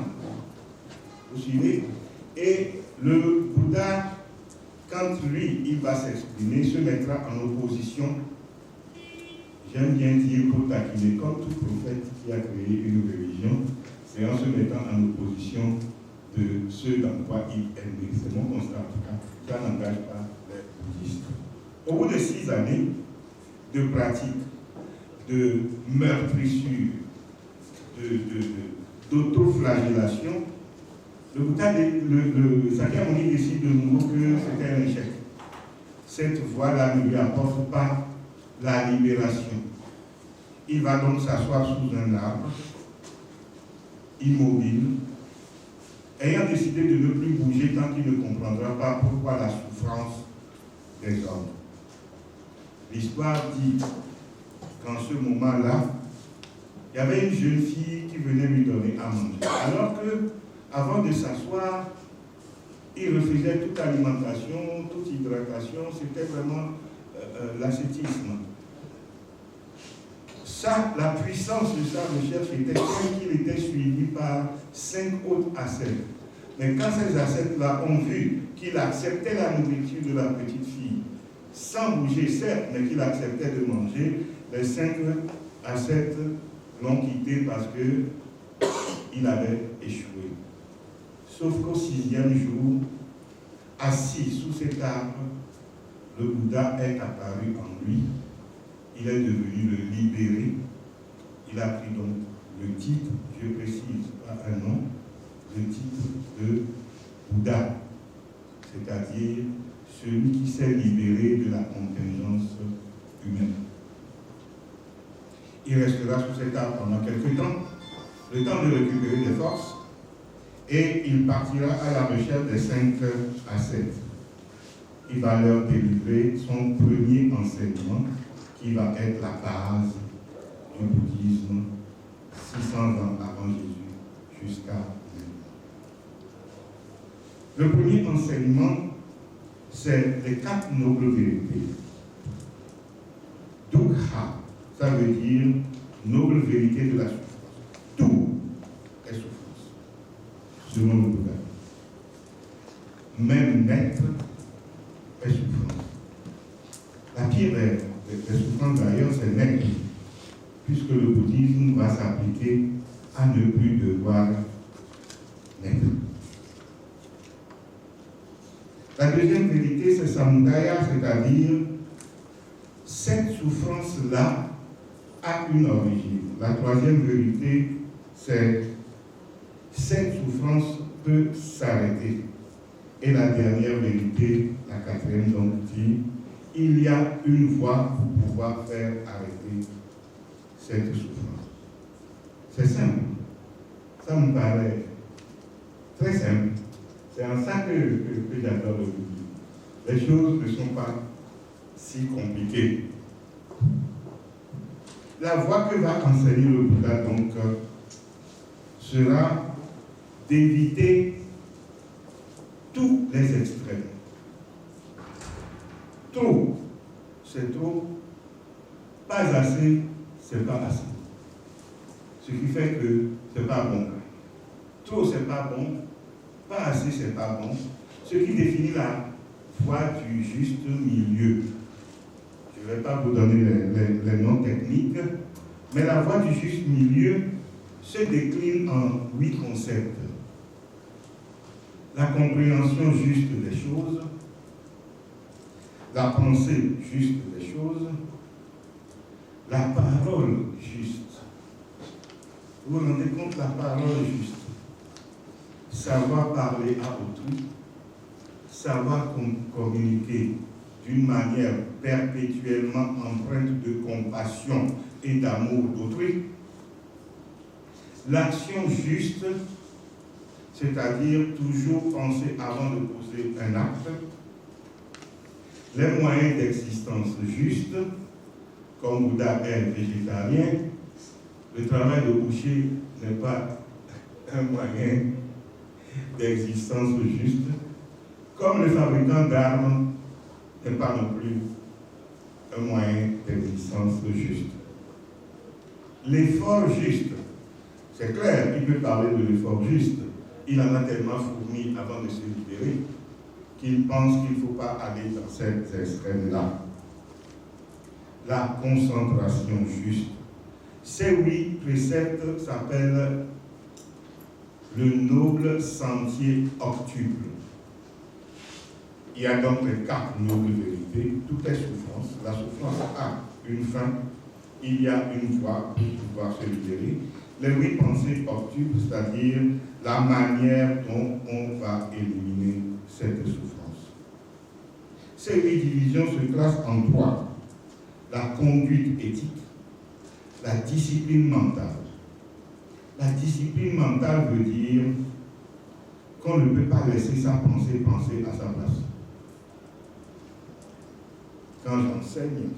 Vous suivez? Et le Bouddha, quand lui, il va s'exprimer, se mettra en opposition, j'aime bien dire pour taquiner, comme tout prophète qui a créé une religion, c'est en se mettant en opposition de ce dans quoi il est né. C'est mon constat en tout cas, ça n'engage pas les bouddhistes. Au bout de 6 années de pratique, de meurtrissure, d'autoflagellation, le Bouddha, le Shakyamuni décide de nouveau que c'était un échec. Cette voie-là ne lui apporte pas la libération. Il va donc s'asseoir sous un arbre, immobile, ayant décidé de ne plus bouger tant qu'il ne comprendra pas pourquoi la souffrance des hommes. L'histoire dit qu'en ce moment-là, il y avait une jeune fille qui venait lui donner à manger. Alors que, avant de s'asseoir, il refusait toute alimentation, toute hydratation, c'était vraiment l'ascétisme. Ça, la puissance de sa recherche était telle qu'il était suivi par 5 autres ascètes. Mais quand ces ascètes-là ont vu qu'il acceptait la nourriture de la petite fille, sans bouger certes, mais qu'il acceptait de manger, les 5 ascètes l'ont quitté parce qu'il avait échoué. Sauf qu'au 6e jour, assis sous cet arbre, le Bouddha est apparu en lui. Il est devenu le libéré. Il a pris donc le titre, je précise, pas un nom, le titre de Bouddha, c'est-à-dire celui qui s'est libéré de la contingence humaine. Il restera sous cet arbre pendant quelques temps, le temps de récupérer des forces, et il partira à la recherche des 5 ascètes. Il va leur délivrer son premier enseignement, qui va être la base du bouddhisme 600 ans avant Jésus jusqu'à maintenant. Le premier enseignement, c'est les 4 nobles vérités. Dukha, ça veut dire noble vérité de la souffrance. Tout est souffrance, selon le Bouddha. Même naître est souffrance. La pire des souffrances d'ailleurs, c'est naître, puisque le bouddhisme va s'appliquer à ne plus devoir naître. La deuxième vérité, c'est samudaya, c'est-à-dire cette souffrance-là a une origine. La troisième vérité, c'est cette souffrance peut s'arrêter. Et la dernière vérité, la quatrième, donc, dit il y a une voie pour pouvoir faire arrêter cette souffrance. C'est simple. Ça me paraît très simple. C'est en ça que j'adore le bouddhisme. Les choses ne sont pas si compliquées. La voie que va enseigner le Bouddha, donc, sera d'éviter tous les extrêmes. Trop, c'est trop. Pas assez, c'est pas assez. Ce qui fait que c'est pas bon. Trop, c'est pas bon. Pas assez, c'est pas bon. Ce qui définit la voie du juste milieu. Je ne vais pas vous donner les noms techniques, mais la voie du juste milieu se décline en 8 concepts. La compréhension juste des choses, la pensée juste des choses, la parole juste. Vous vous rendez compte, la parole juste. Savoir parler à autrui, savoir communiquer d'une manière perpétuellement empreinte de compassion et d'amour d'autrui. L'action juste, c'est-à-dire toujours penser avant de poser un acte. Les moyens d'existence justes, comme Bouddha est végétarien, le travail de boucher n'est pas un moyen d'existence juste, comme le fabricant d'armes n'est pas non plus un moyen d'existence juste. L'effort juste, c'est clair, il peut parler de l'effort juste. Il en a tellement fourni avant de se libérer qu'il pense qu'il ne faut pas aller dans cet extrême-là. La concentration juste. Ces 8 préceptes s'appellent le noble sentier octuple. Il y a donc les 4 nobles vérités. Tout est souffrance. La souffrance a une fin. Il y a une voie pour pouvoir se libérer. Les 8 pensées octuples, c'est-à-dire la manière dont on va éliminer cette souffrance. Ces 8 divisions se classent en 3. La conduite éthique, la discipline mentale. La discipline mentale veut dire qu'on ne peut pas laisser sa pensée penser à sa place. Quand j'enseigne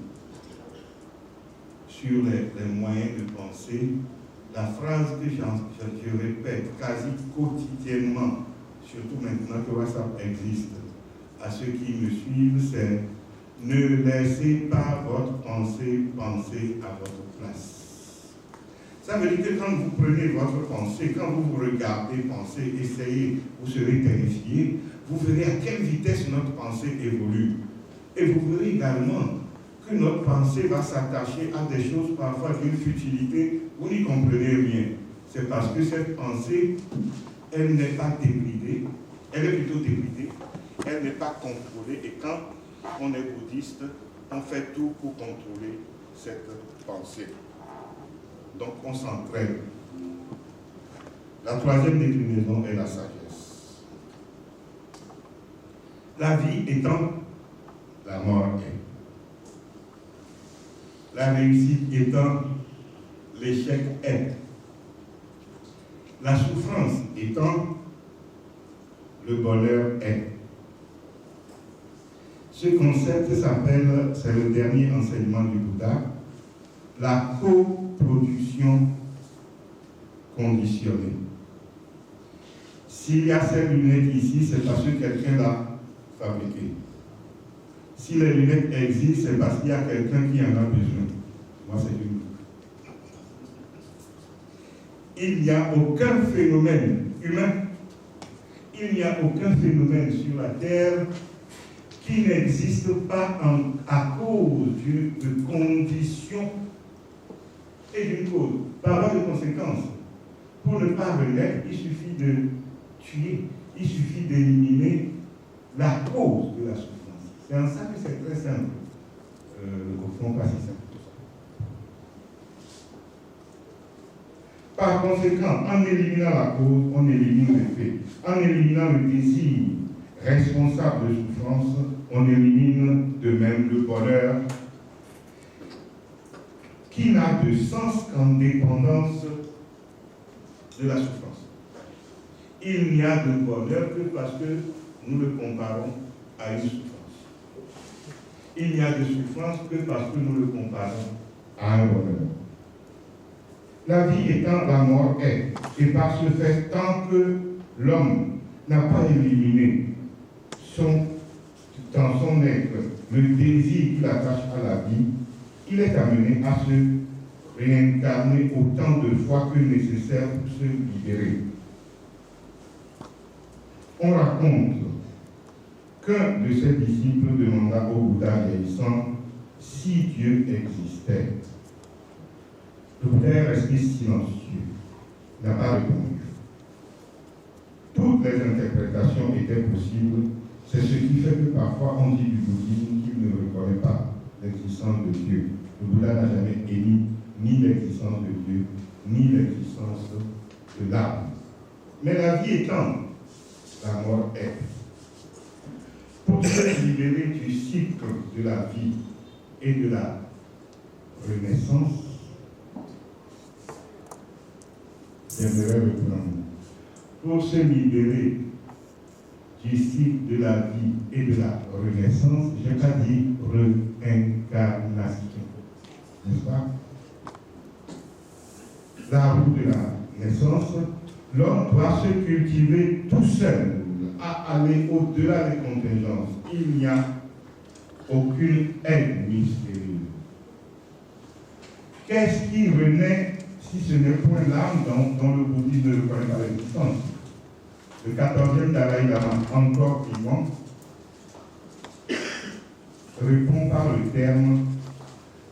sur les moyens de penser, la phrase que je répète quasi quotidiennement, surtout maintenant que WhatsApp existe, à ceux qui me suivent, c'est « Ne laissez pas votre pensée penser à votre place ». Ça veut dire que quand vous prenez votre pensée, quand vous vous regardez penser, essayez, vous serez terrifié, vous verrez à quelle vitesse notre pensée évolue. Et vous verrez également que notre pensée va s'attacher à des choses parfois d'une futilité, vous n'y comprenez rien. C'est parce que cette pensée, elle n'est pas débridée, elle est plutôt débridée, elle n'est pas contrôlée. Et quand on est bouddhiste, on fait tout pour contrôler cette pensée. Donc on s'entraîne. La troisième déclinaison est la sagesse. La vie étant, la mort est. La réussite étant, l'échec est. La souffrance étant, le bonheur est. Ce concept s'appelle, c'est le dernier enseignement du Bouddha, la coproduction conditionnée. S'il y a ces lunettes ici, c'est parce que quelqu'un l'a fabriqué. Si les lunettes existent, c'est parce qu'il y a quelqu'un qui en a besoin. Moi, c'est une. Il n'y a aucun phénomène humain, il n'y a aucun phénomène sur la Terre qui n'existe pas à cause de conditions et d'une cause, par voie de conséquence. Pour ne pas renaître, il suffit de tuer, il suffit d'éliminer la cause de la souffrance. C'est en ça que c'est très simple. Au fond, pas si simple que ça. Par conséquent, en éliminant la cause, on élimine l'effet. En éliminant le désir responsable de souffrance, on élimine de même le bonheur qui n'a de sens qu'en dépendance de la souffrance. Il n'y a de bonheur que parce que nous le comparons à une souffrance. Il n'y a de souffrance que parce que nous le comparons à un bonheur. La vie étant, la mort est. Et par ce fait, tant que l'homme n'a pas éliminé dans son être le désir qu'il attache à la vie, il est amené à se réincarner autant de fois que nécessaire pour se libérer. On raconte qu'un de ses disciples demanda au Bouddha vieillissant si Dieu existait. Le Bouddha est resté silencieux, n'a pas répondu. Toutes les interprétations étaient possibles. C'est ce qui fait que parfois on dit du bouddhisme qu'il ne reconnaît pas l'existence de Dieu. Le Bouddha n'a jamais émis ni l'existence de Dieu, ni l'existence de l'âme. Mais la vie étant, la mort est. Pour se libérer du cycle de la vie et de la renaissance, j'aimerais reprendre. Pour se libérer du cycle de la vie et de la renaissance, je n'ai pas dit réincarnation, n'est-ce pas? La route de la naissance, l'homme doit se cultiver tout seul à aller au-delà des contingences. Il n'y a aucune aide mystérieuse. Qu'est-ce qui renaît si ce n'est point l'âme dont le bouddhisme ne reconnaît pas l'existence? Le 14e Dalai Lama, encore vivant, répond par le terme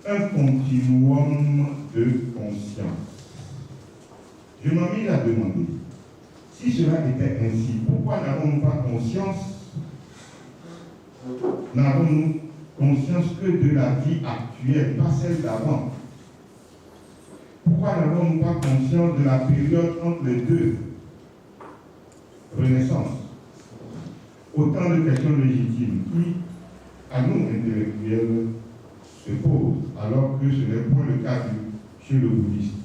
un continuum de conscience. Je m'en mis à demander, si cela était ainsi, pourquoi n'avons-nous pas conscience? N'avons-nous conscience que de la vie actuelle, pas celle d'avant? Pourquoi n'avons-nous pas conscience de la période entre les deux renaissances? Autant de questions légitimes qui, à nous intellectuels, se posent, alors que ce n'est point le cas chez le bouddhiste.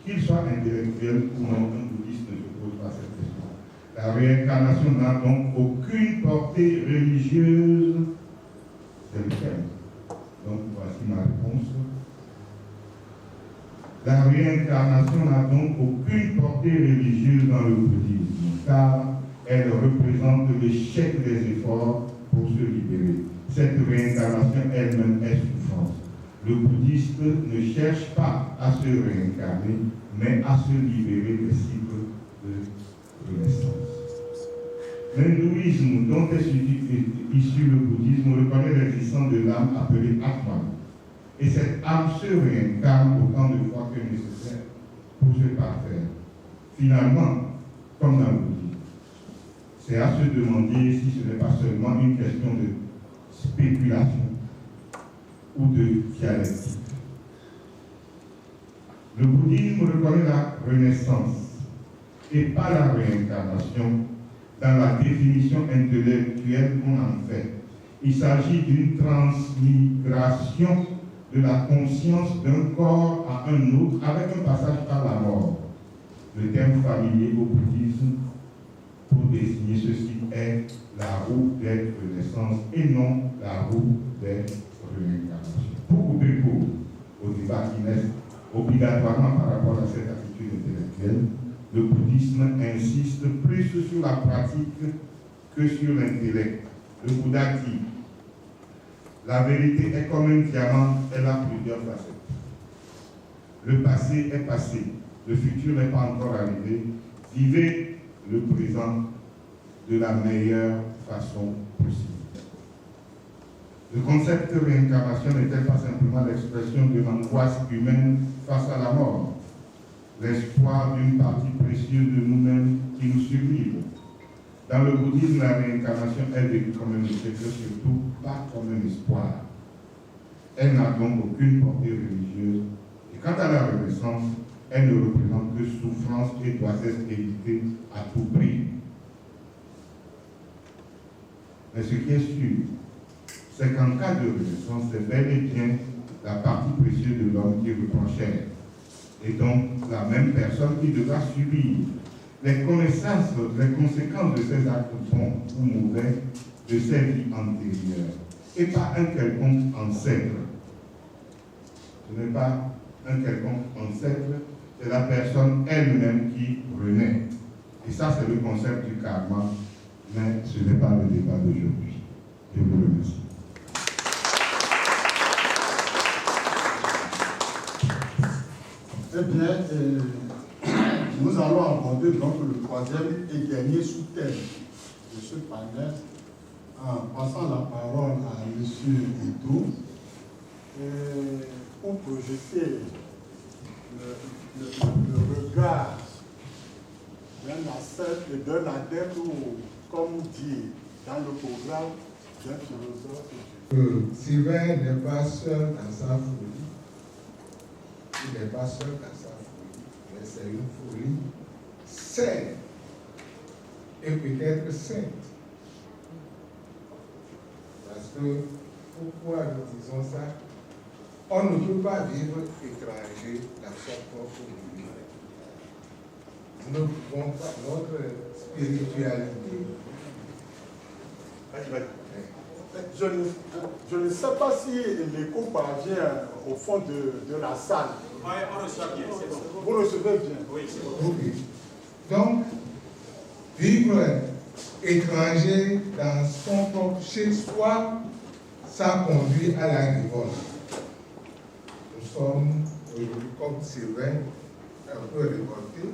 Qu'il soit intellectuel ou non, un bouddhiste ne se pose pas cette question. La réincarnation n'a donc aucune portée religieuse. C'est le thème. Donc voici ma réponse. La réincarnation n'a donc aucune portée religieuse dans le bouddhisme, car elle représente l'échec des efforts pour se libérer. Cette réincarnation elle-même est souffrance. Le bouddhiste ne cherche pas à se réincarner, mais à se libérer des cycles de renaissance. L'hindouisme, dont est issu le bouddhisme, reconnaît l'existence de l'âme appelée Atman. Et cette âme se réincarne autant de fois que nécessaire pour se parfaire. Finalement, comme dans le bouddhisme, c'est à se demander si ce n'est pas seulement une question de spéculation ou de dialectique. Le bouddhisme reconnaît la renaissance et pas la réincarnation dans la définition intellectuelle qu'on en fait. Il s'agit d'une transmigration de la conscience d'un corps à un autre avec un passage par la mort. Le terme familier au bouddhisme pour désigner ceci est la roue des renaissances et non la roue des réincarnations. Pour couper court au débat qui naît obligatoirement par rapport à cette attitude intellectuelle, le bouddhisme insiste plus sur la pratique que sur l'intellect. Le Bouddha dit, la vérité est comme un diamant, elle a plusieurs facettes. Le passé est passé, le futur n'est pas encore arrivé. Vivez le présent de la meilleure façon possible. Le concept de réincarnation n'est-elle pas simplement l'expression de l'angoisse humaine face à la mort, l'espoir d'une partie précieuse de nous-mêmes qui nous survive? Dans le bouddhisme, la réincarnation est vécue comme un échec, surtout pas comme un espoir. Elle n'a donc aucune portée religieuse. Et quant à la renaissance, elle ne représente que souffrance et doit être évitée à tout prix. Mais ce qui est sûr, c'est qu'en cas de renaissance, c'est bel et bien la partie précieuse de l'homme qui reprend chair. Et donc, la même personne qui devra subir les conséquences de ses actes bons ou mauvais de ses vies antérieures, et pas un quelconque ancêtre. Ce n'est pas un quelconque ancêtre, c'est la personne elle-même qui renaît. Et ça, c'est le concept du karma, mais ce n'est pas le débat d'aujourd'hui. Je vous remercie. Eh bien, nous allons aborder donc le troisième et dernier sous-thème de ce panel en passant la parole à M. Edo pour projeter le regard d'un adepte ou, comme dit dans le programme, d'un philosophe. Sylvain n'est pas seul dans sa folie. Il n'est pas seul dans sa folie, mais c'est une folie saine et peut-être sainte. Parce que, pourquoi nous disons ça? On ne peut pas vivre étranger dans son propre milieu. Nous ne pouvons pas, notre spiritualité. Je ne sais pas si l'écho parvient au fond de la salle. Oui, on reçoit bien, c'est bon. Vous recevez bien? Oui, c'est bon. Ok. Donc, vivre étranger dans son propre chez soi, ça conduit à la révolte. Nous sommes aujourd'hui, comme Sylvain, un peu révoltés,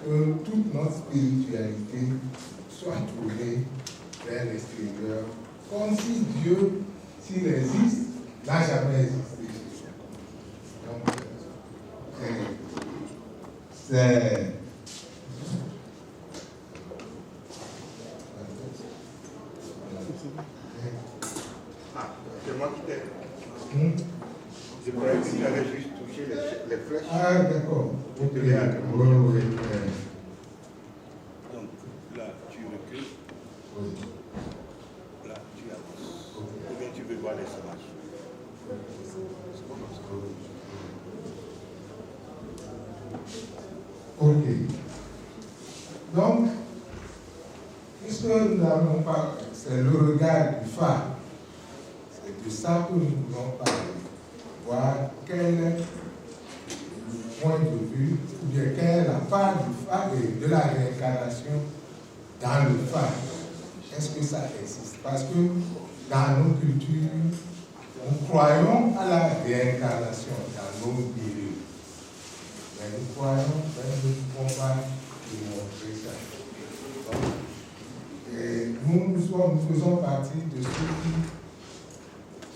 que toute notre spiritualité soit tournée vers l'extérieur, comme si Dieu, s'il existe, n'a jamais existé. Donc, c'est c'est moi qui t'aide. Je croyais que j'avais juste touché les flèches. Ah, d'accord. Tu te mets à Oui, oui, Donc là, tu recules. oui. Là, tu avances. Ou bien tu veux voir les sauvages. Ok. Donc, puisque nous n'avons pas, c'est le regard du phare, c'est de ça que nous voulons parler. Voir quel est le point de vue, ou bien quelle est la part du phare et de la réincarnation dans le phare. Est-ce que ça existe? Parce que dans nos cultures, nous croyons à la réincarnation dans nos milieux. Mais nous croyons, mais nous ne pouvons pas démontrer ça. Donc, et nous faisons partie de ceux qui,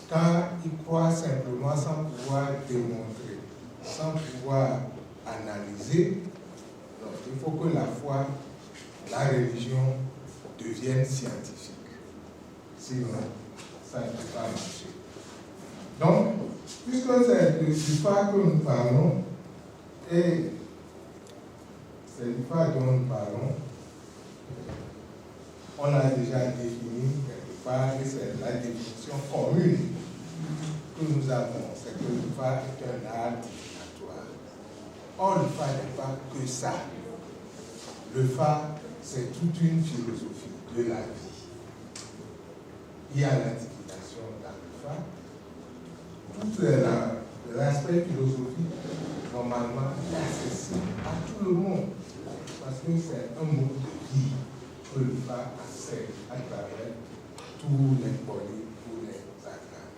quand ils croient simplement sans pouvoir démontrer, sans pouvoir analyser, donc il faut que la foi, la religion devienne scientifique. Sinon, ça ne peut pas marcher. Donc, puisque c'est du phare que nous parlons, et c'est du phare dont nous parlons, on a déjà défini quelque part, et c'est la définition commune que nous avons, c'est que le phare est un art divinatoire. Or, le phare n'est pas que ça. Le phare, c'est toute une philosophie de la vie. Il y a la divination dans le phare. Tout l'aspect philosophique, normalement accessible à tout le monde. Parce que c'est un mode de vie que le phare accède à travers tous les polis, tous les accords.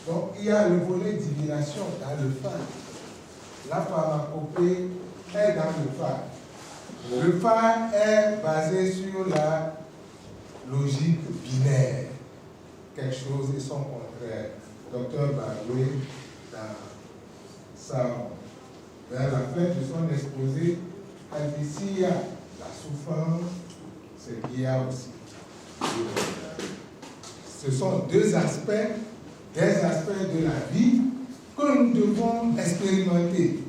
Donc il y a le volet divination dans le phare. La pharmacopée est dans le phare. Le phare est basé sur la logique binaire. Quelque chose et son contraire. Dr Baroué, vers la fin de son exposé, a dit s'il y a la souffrance, c'est qu'il y a aussi. Ce sont deux aspects, des aspects de la vie que nous devons expérimenter.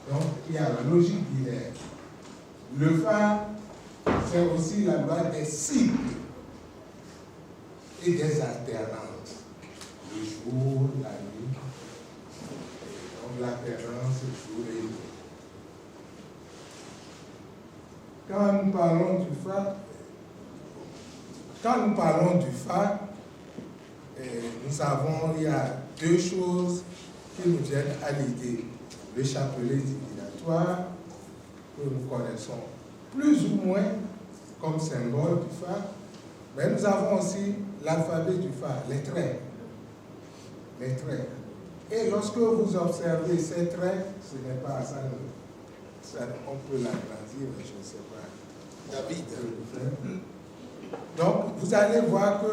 Donc, il y a la logique binaire. Le phare, c'est aussi la loi des cycles et des alternances. Le jour, la nuit. Donc, l'alternance, jour et nuit. Quand nous parlons du phare, nous savons il y a deux choses qui nous viennent à l'idée. Le chapelet divinatoire, que nous connaissons plus ou moins comme symbole du phare, mais nous avons aussi l'alphabet du phare, les traits. Les traits. Et lorsque vous observez ces traits, ce n'est pas ça, on peut l'agrandir, mais je ne sais pas. David. Donc, vous allez voir que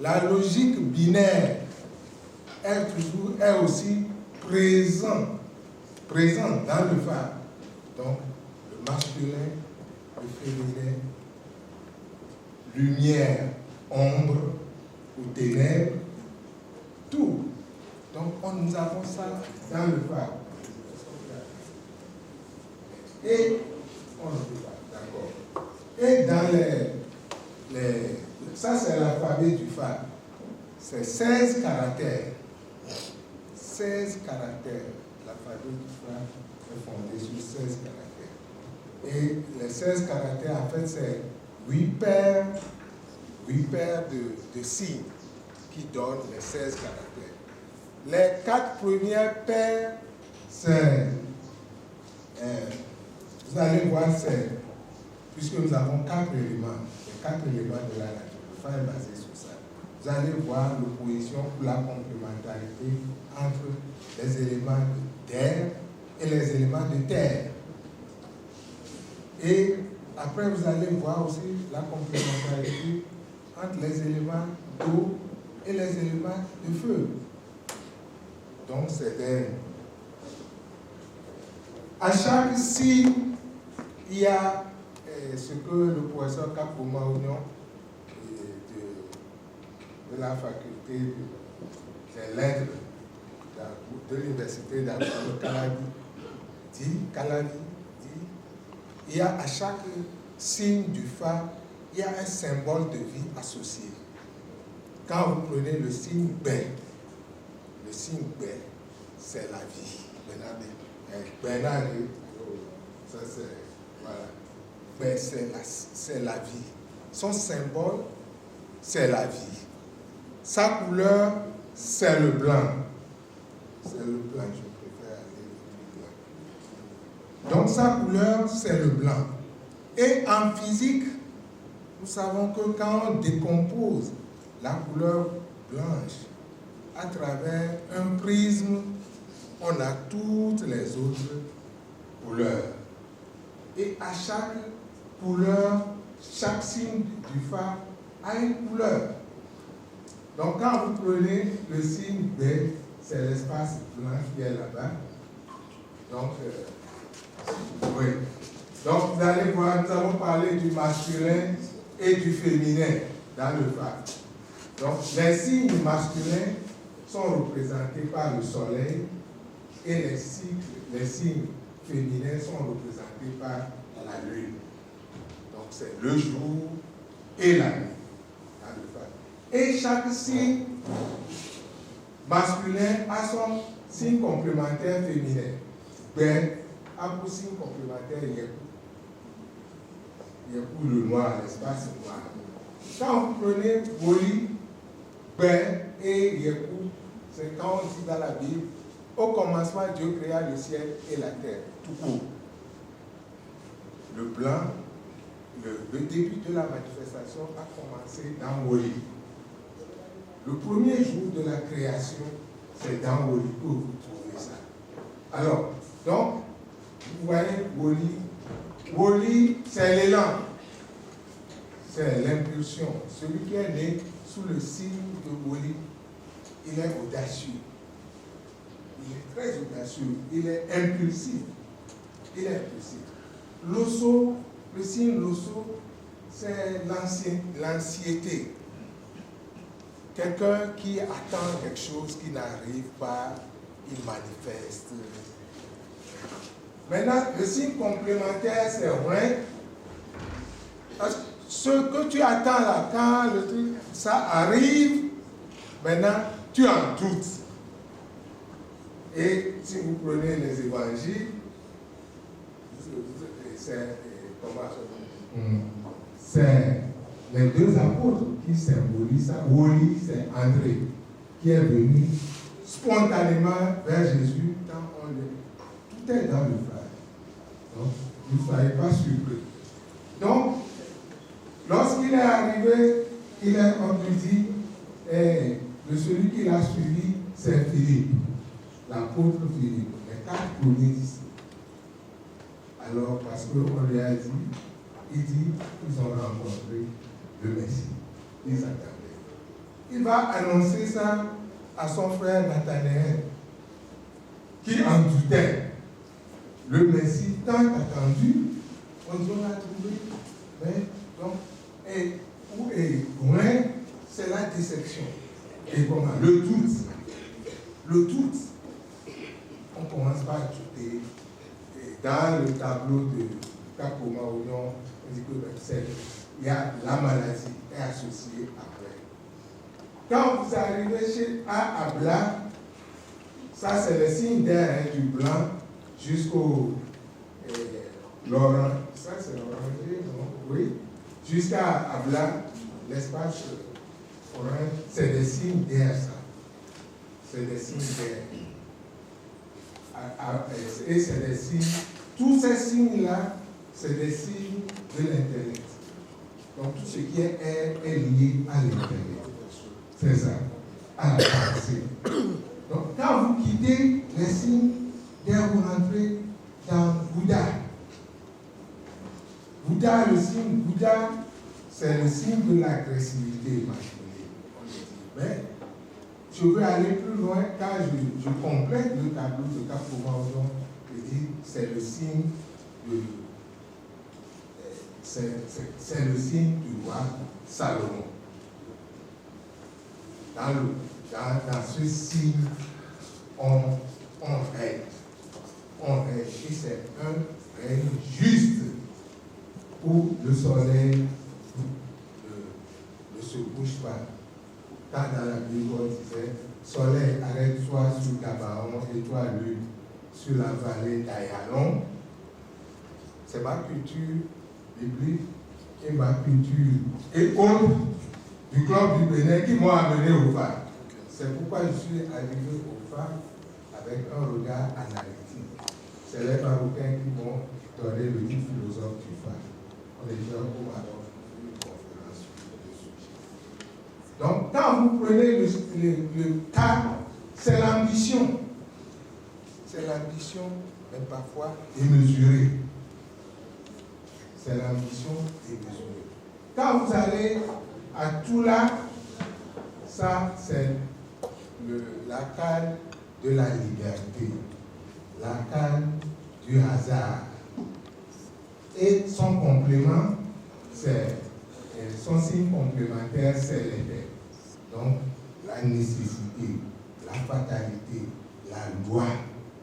la logique binaire est aussi présente dans le phare. Donc, le masculin, le féminin, lumière, ombre ou ténèbres, tout. Donc, nous avons ça dans le phare. Et, on ne peut pas, d'accord. Et dans ça c'est l'alphabet du phare. C'est 16 caractères. 16 caractères. L'alphabet du phare est fondé sur 16 caractères. Et les 16 caractères, en fait, c'est 8 paires de signes qui donnent les 16 caractères. Les 4 premières paires, c'est... vous allez voir, puisque nous avons 4 éléments, les 4 éléments de la nature, le phare est basé sur ça. Vous allez voir l'opposition pour la complémentarité entre les éléments d'air et les éléments de terre. Et après, vous allez voir aussi la complémentarité entre les éléments d'eau et les éléments de feu. Donc, c'est des... À chaque signe, il y a ce que le professeur Capomaunion de la faculté des lettres de l'université d'Abidjan dit, il y a à chaque signe du phare, il y a un symbole de vie associé. Quand vous prenez le signe B, c'est la vie. Bernard, ça c'est, voilà. C'est la vie. Son symbole, c'est la vie. Sa couleur, c'est le blanc. C'est le blanc, je préfère aller le blanc. Donc sa couleur, c'est le blanc. Et en physique, nous savons que quand on décompose la couleur blanche à travers un prisme, on a toutes les autres couleurs. Et à chaque couleur, chaque signe du phare a une couleur. Donc quand vous prenez le signe B, c'est l'espace blanc qui est là-bas. Donc, oui. Donc vous allez voir, nous allons parler du masculin et du féminin dans le phare. Donc les signes masculins sont représentés par le soleil et les signes féminins sont représentés par la lune. Donc c'est le jour et la nuit dans le phare. Et chaque signe masculin a son signe complémentaire féminin. Ben a pour signe complémentaire Yekou le noir, l'espace noir. Quand vous prenez Boli, Ben et Yekou, c'est quand on dit dans la Bible, Au commencement, Dieu créa le ciel et la terre, tout court. Le plan, le début de la manifestation a commencé dans Woli. Le premier jour de la création, c'est dans Woli que vous trouvez ça. Alors, donc, vous voyez Woli. Woli, c'est l'élan. C'est l'impulsion. Celui qui est né sous le signe de Woli, il est audacieux. Il est très audacieux. Il est impulsif. Il est impulsif. L'osso, le signe l'osso, c'est l'anxiété. Quelqu'un qui attend quelque chose qui n'arrive pas, il manifeste. Maintenant, le signe complémentaire, c'est vrai. Parce que ce que tu attends là, quand le truc, ça arrive, maintenant, tu en doutes. Et si vous prenez les évangiles, c'est les deux apôtres qui symbolisent ça. Woli, c'est André, qui est venu spontanément vers Jésus quand on le... Tout est dans le frère. Donc, ne soyez pas surpris. Donc, lorsqu'il est arrivé, on lui dit, celui qui l'a suivi, c'est Philippe, l'apôtre Philippe, les 4 premiers ici. Alors, parce qu'on lui a dit, il dit qu'ils ont rencontré le Messie. Ils attendaient. Il va annoncer ça à son frère Nathanaël, qui en doutait. Le Messie tant attendu, on l'a trouvé. Mais, donc, c'est la déception. Et comment? Le doute. Le doute. On commence par douter. Dans le tableau de Capomaouillon, on dit que il y a la maladie est associée après. Quand vous arrivez chez Abla, ça c'est le signe d'air du blanc jusqu'au l'orange. Ça c'est l'oranger, non? Oui. Jusqu'à Abla, l'espace orange, c'est des signes d'air, ça. C'est des signes d'air. Et c'est des signes, tous ces signes-là, c'est des signes de l'Internet. Donc tout ce qui est lié à l'Internet. C'est ça, à la pensée. Donc quand vous quittez les signes, vous rentrez dans Bouddha. Bouddha, le signe Bouddha, c'est le signe de l'agressivité masculine. Mais je veux aller plus loin car je complète le tableau de Capomaouillon. Je dis c'est le signe de c'est le signe du roi Salomon. Dans ce signe, on règne. On règne. Et c'est un règne juste où le soleil ne se bouge pas. Quand dans la Bible on disait soleil, arrête-toi sur Gabaon et toi lune sur la vallée d'Ayalon. C'est ma culture biblique et ma culture et autre du club du Bénin qui m'ont amené au phare. C'est pourquoi je suis arrivé au phare avec un regard analytique. C'est les Marocains qui m'ont donné le titre philosophe du phare. On était au Maroc pour une conférence sur le sujet. Donc, quand vous prenez le cas, c'est l'ambition. C'est l'ambition, mais parfois démesurée. C'est l'ambition démesurée. Quand vous allez à Toula, ça c'est la canne de la liberté, la canne du hasard. Et son complément, son signe complémentaire, c'est l'effet. Donc, la nécessité, la fatalité, la loi,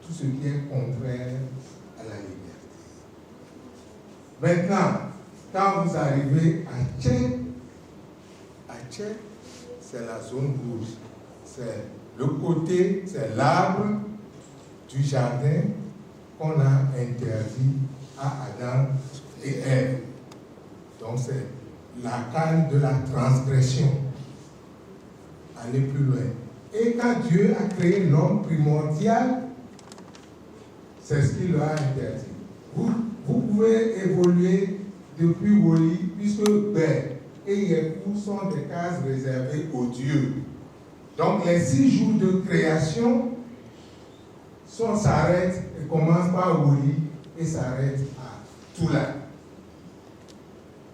tout ce qui est contraire à la liberté. Maintenant, quand vous arrivez à Tché, c'est la zone rouge. C'est le côté, c'est l'arbre du jardin qu'on a interdit à Adam et Ève. Donc c'est la canne de la transgression. Aller plus loin. Et quand Dieu a créé l'homme primordial, c'est ce qu'il leur a interdit. Vous pouvez évoluer depuis Woli, puisque Ben et Yekou sont des cases réservées aux dieux. Donc les 6 jours de création s'arrêtent et commencent par Woli et s'arrêtent à Toula.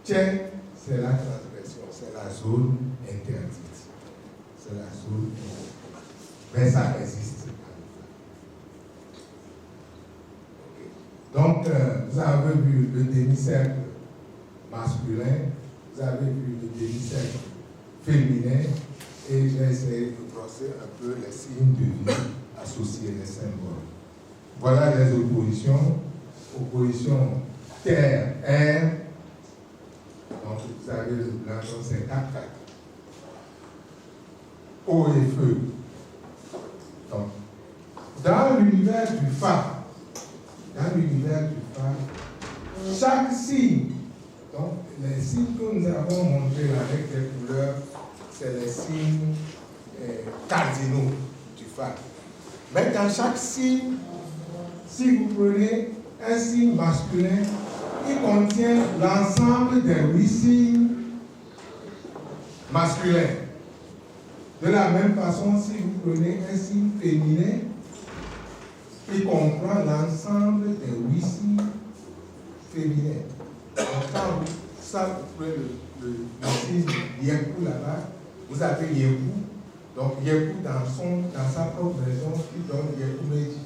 Tiens, c'est la transgression, c'est la zone interdite. C'est la zone interdite. Mais ça existe. Donc, vous avez vu le demi-cercle masculin, vous avez vu le demi-cercle féminin, et j'ai essayé de brosser un peu les signes de vie associés, les symboles. Voilà les oppositions. Opposition terre-air. Donc, vous avez le blanc, c'est 4-4. Eau et feu. Donc, dans l'univers du phare, chaque signe, donc les signes que nous avons montrés avec des couleurs, c'est les signes cardinaux du phare. Mais dans chaque signe, si vous prenez un signe masculin, il contient l'ensemble des 8 signes masculins. De la même façon, si vous prenez un signe féminin, il comprend l'ensemble des 8 signes féminins. Donc, quand vous prenez le signe Yekou là-bas, vous avez Yekou. Donc, Yekou dans sa propre raison, il donne Yekou Meji.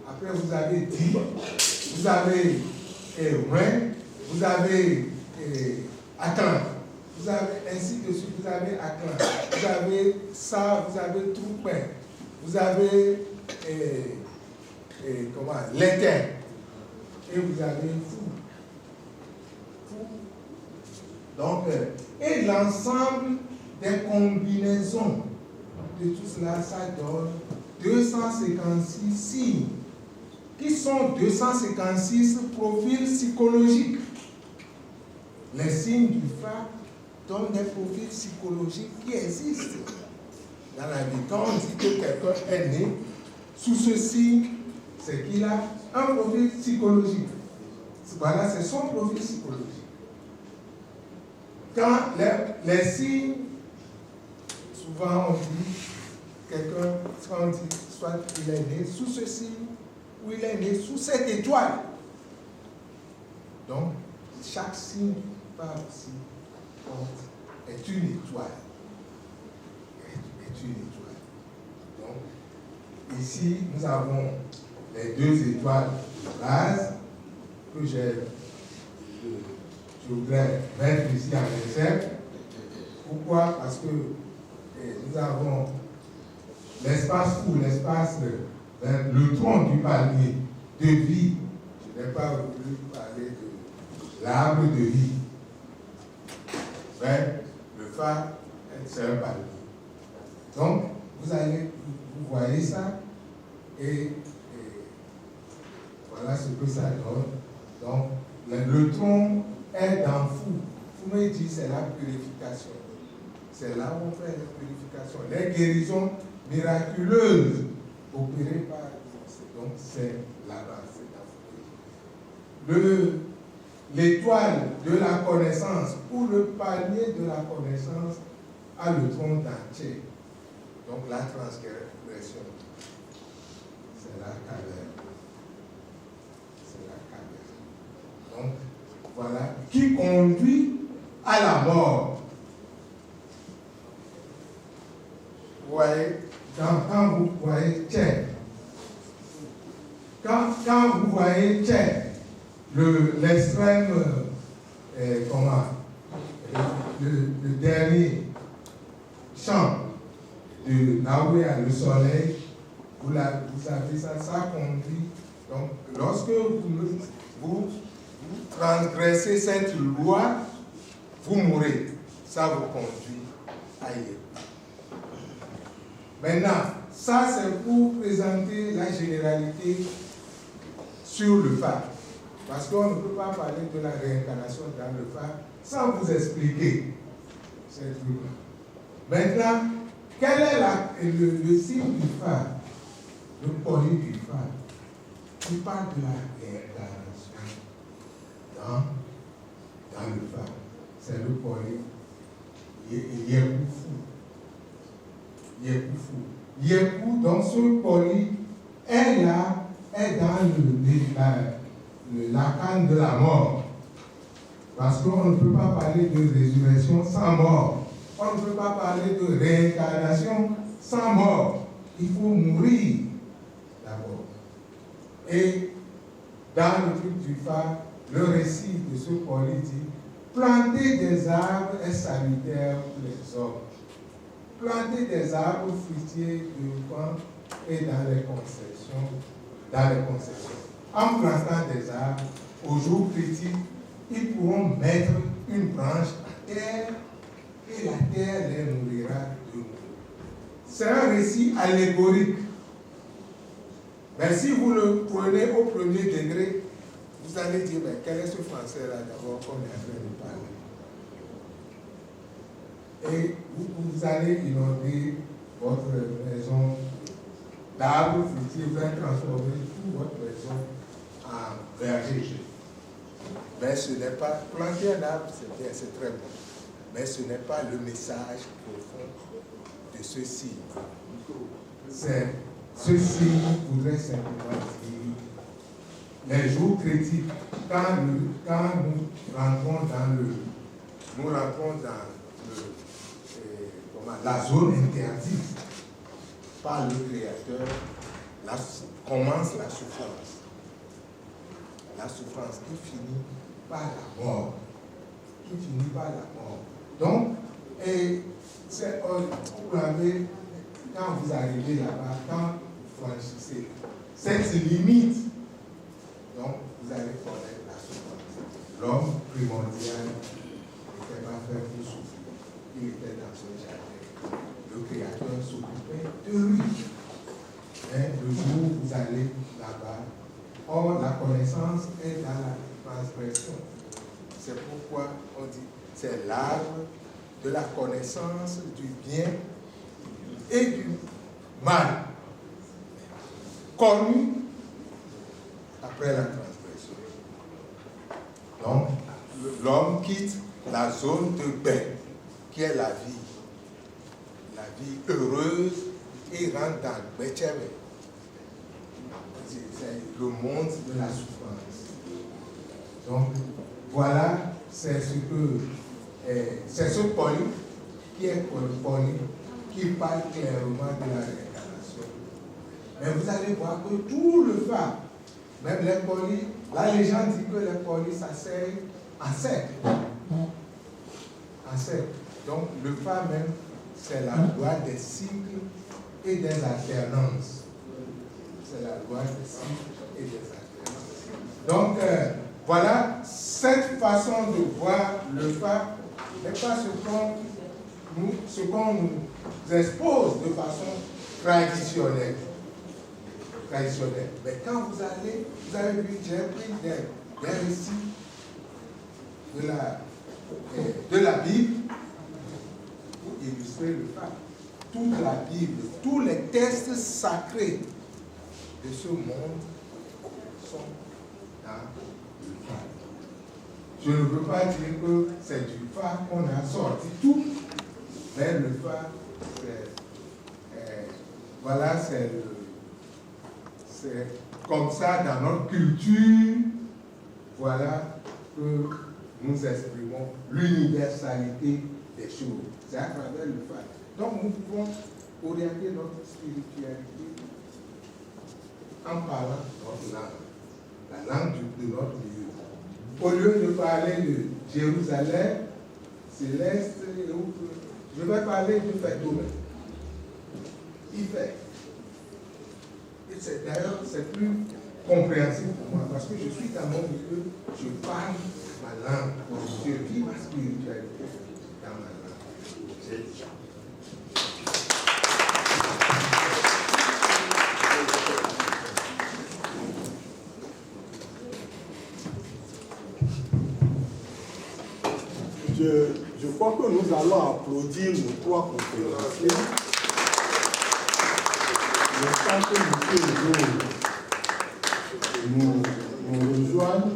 Après, vous avez Di, vous avez Ren, vous avez Aklan. Vous avez ainsi de suite, vous avez Aklan. Vous avez Ça, vous avez Troupin. Vous avez l'éther, et vous avez fou. Donc, et l'ensemble des combinaisons de tout cela, ça donne 256 signes, qui sont 256 profils psychologiques. Les signes du phare donnent des profils psychologiques qui existent dans la vie. Quand on dit que quelqu'un est né sous ce signe, c'est qu'il a un profil psychologique. Voilà, c'est son profil psychologique. Quand les signes, souvent on dit, quelqu'un, quand on dit, soit il est né sous ce signe, ou il est né sous cette étoile. Donc, chaque signe par aussi est une étoile. Est une étoile. Donc, ici, nous avons les 2 étoiles de base que je voudrais mettre ici en exergue. Pourquoi? Parce que nous avons l'espace fou, l'espace, le tronc du palmier de vie. Je n'ai pas voulu parler de l'arbre de vie. Mais le phare, c'est un palmier. Donc, vous voyez ça, et voilà ce que ça donne. Donc, le tronc est dans Fou. Fou me dit c'est la purification. C'est là où on fait la purification. Les guérisons miraculeuses opérées par donc c'est là-bas, c'est dans Fou. L'étoile de la connaissance ou le palmier de la connaissance a le tronc entier. Donc la transgression, c'est la caverne. C'est la caverne. Donc voilà, qui conduit à la mort. Vous voyez, quand vous voyez Tchè, quand vous voyez Tchè, l'extrême, le dernier champ de là où il y a le soleil, vous avez ça conduit. Donc, lorsque vous transgressez cette loi, vous mourrez. Ça vous conduit ailleurs. Maintenant, ça c'est pour présenter la généralité sur le phare. Parce qu'on ne peut pas parler de la réincarnation dans le phare sans vous expliquer cette loi. Maintenant, Quel est le signe du phare, le poli du phare? Il parle de la réincarnation dans le phare. C'est le poli. Yekou, dans ce poli, est là, est dans l'arcane de la mort. Parce qu'on ne peut pas parler de résurrection sans mort. On ne peut pas parler de réincarnation sans mort. Il faut mourir d'abord. Et dans le truc du phare, le récit de ce poli dit: planter des arbres est salutaire pour les hommes. Planter des arbres fruitiers devant et dans les concessions. En plantant des arbres, au jour critique, ils pourront mettre une branche à terre et la terre les nourrira de nouveau. C'est un récit allégorique. Mais si vous le prenez au premier degré, vous allez dire: mais quel est ce français-là d'abord qu'on est en train de parler? Et vous allez inonder votre maison d'arbres fruitiers, vous allez transformer toute votre maison en verger. Mais ce n'est pas, planter un arbre, c'est bien, c'est très bon. Mais ce n'est pas le message profond de ce signe. C'est, ce signe voudrait simplement dire les jours critiques, quand nous rentrons dans la zone interdite par le Créateur, commence la souffrance. La souffrance qui finit par la mort. Donc, vous l'avez, quand vous arrivez là-bas, quand vous franchissez cette limite, donc vous allez connaître la souffrance. L'homme primordial n'était pas fait pour souffrir. Il était dans son jardin. Le Créateur s'occupait de lui. Mais le jour où vous allez là-bas, or la connaissance est dans la transgression. C'est pourquoi on dit c'est l'arbre de la connaissance du bien et du mal, connu après la transgression. Donc, l'homme quitte la zone de paix, qui est la vie heureuse, et rentre dans Betchéme. C'est le monde de la souffrance. Donc, voilà, c'est ce poli qui est poli, qui parle clairement de la réincarnation. Mais vous allez voir que tout le phare, même les polis, la légende dit que les polis s'asseyent en cercle. En cercle. Donc, le phare même, c'est la loi des cycles et des alternances. C'est la loi des cycles et des alternances. Donc, voilà, cette façon de voir le phare n'est pas ce qu'on nous expose de façon traditionnelle. Mais quand vous avez vu, j'ai pris des récits de la Bible pour illustrer le phare. Toute la Bible, tous les textes sacrés de ce monde sont dans le phare. Je ne veux pas dire que c'est du phare qu'on a sorti tout, mais le phare, c'est comme ça dans notre culture, voilà que nous exprimons l'universalité des choses. C'est à travers le phare. Donc nous pouvons orienter notre spiritualité en parlant notre langue, la langue de notre milieu. Au lieu de parler de Jérusalem, céleste, je vais parler du fait domaine. Il fait. Et d'ailleurs, c'est plus compréhensible pour moi parce que je suis dans mon milieu, je parle ma langue, je vis ma spiritualité dans ma langue. Je crois que nous allons applaudir nos trois conférenciers. le temps que M. Hugo nous rejoigne,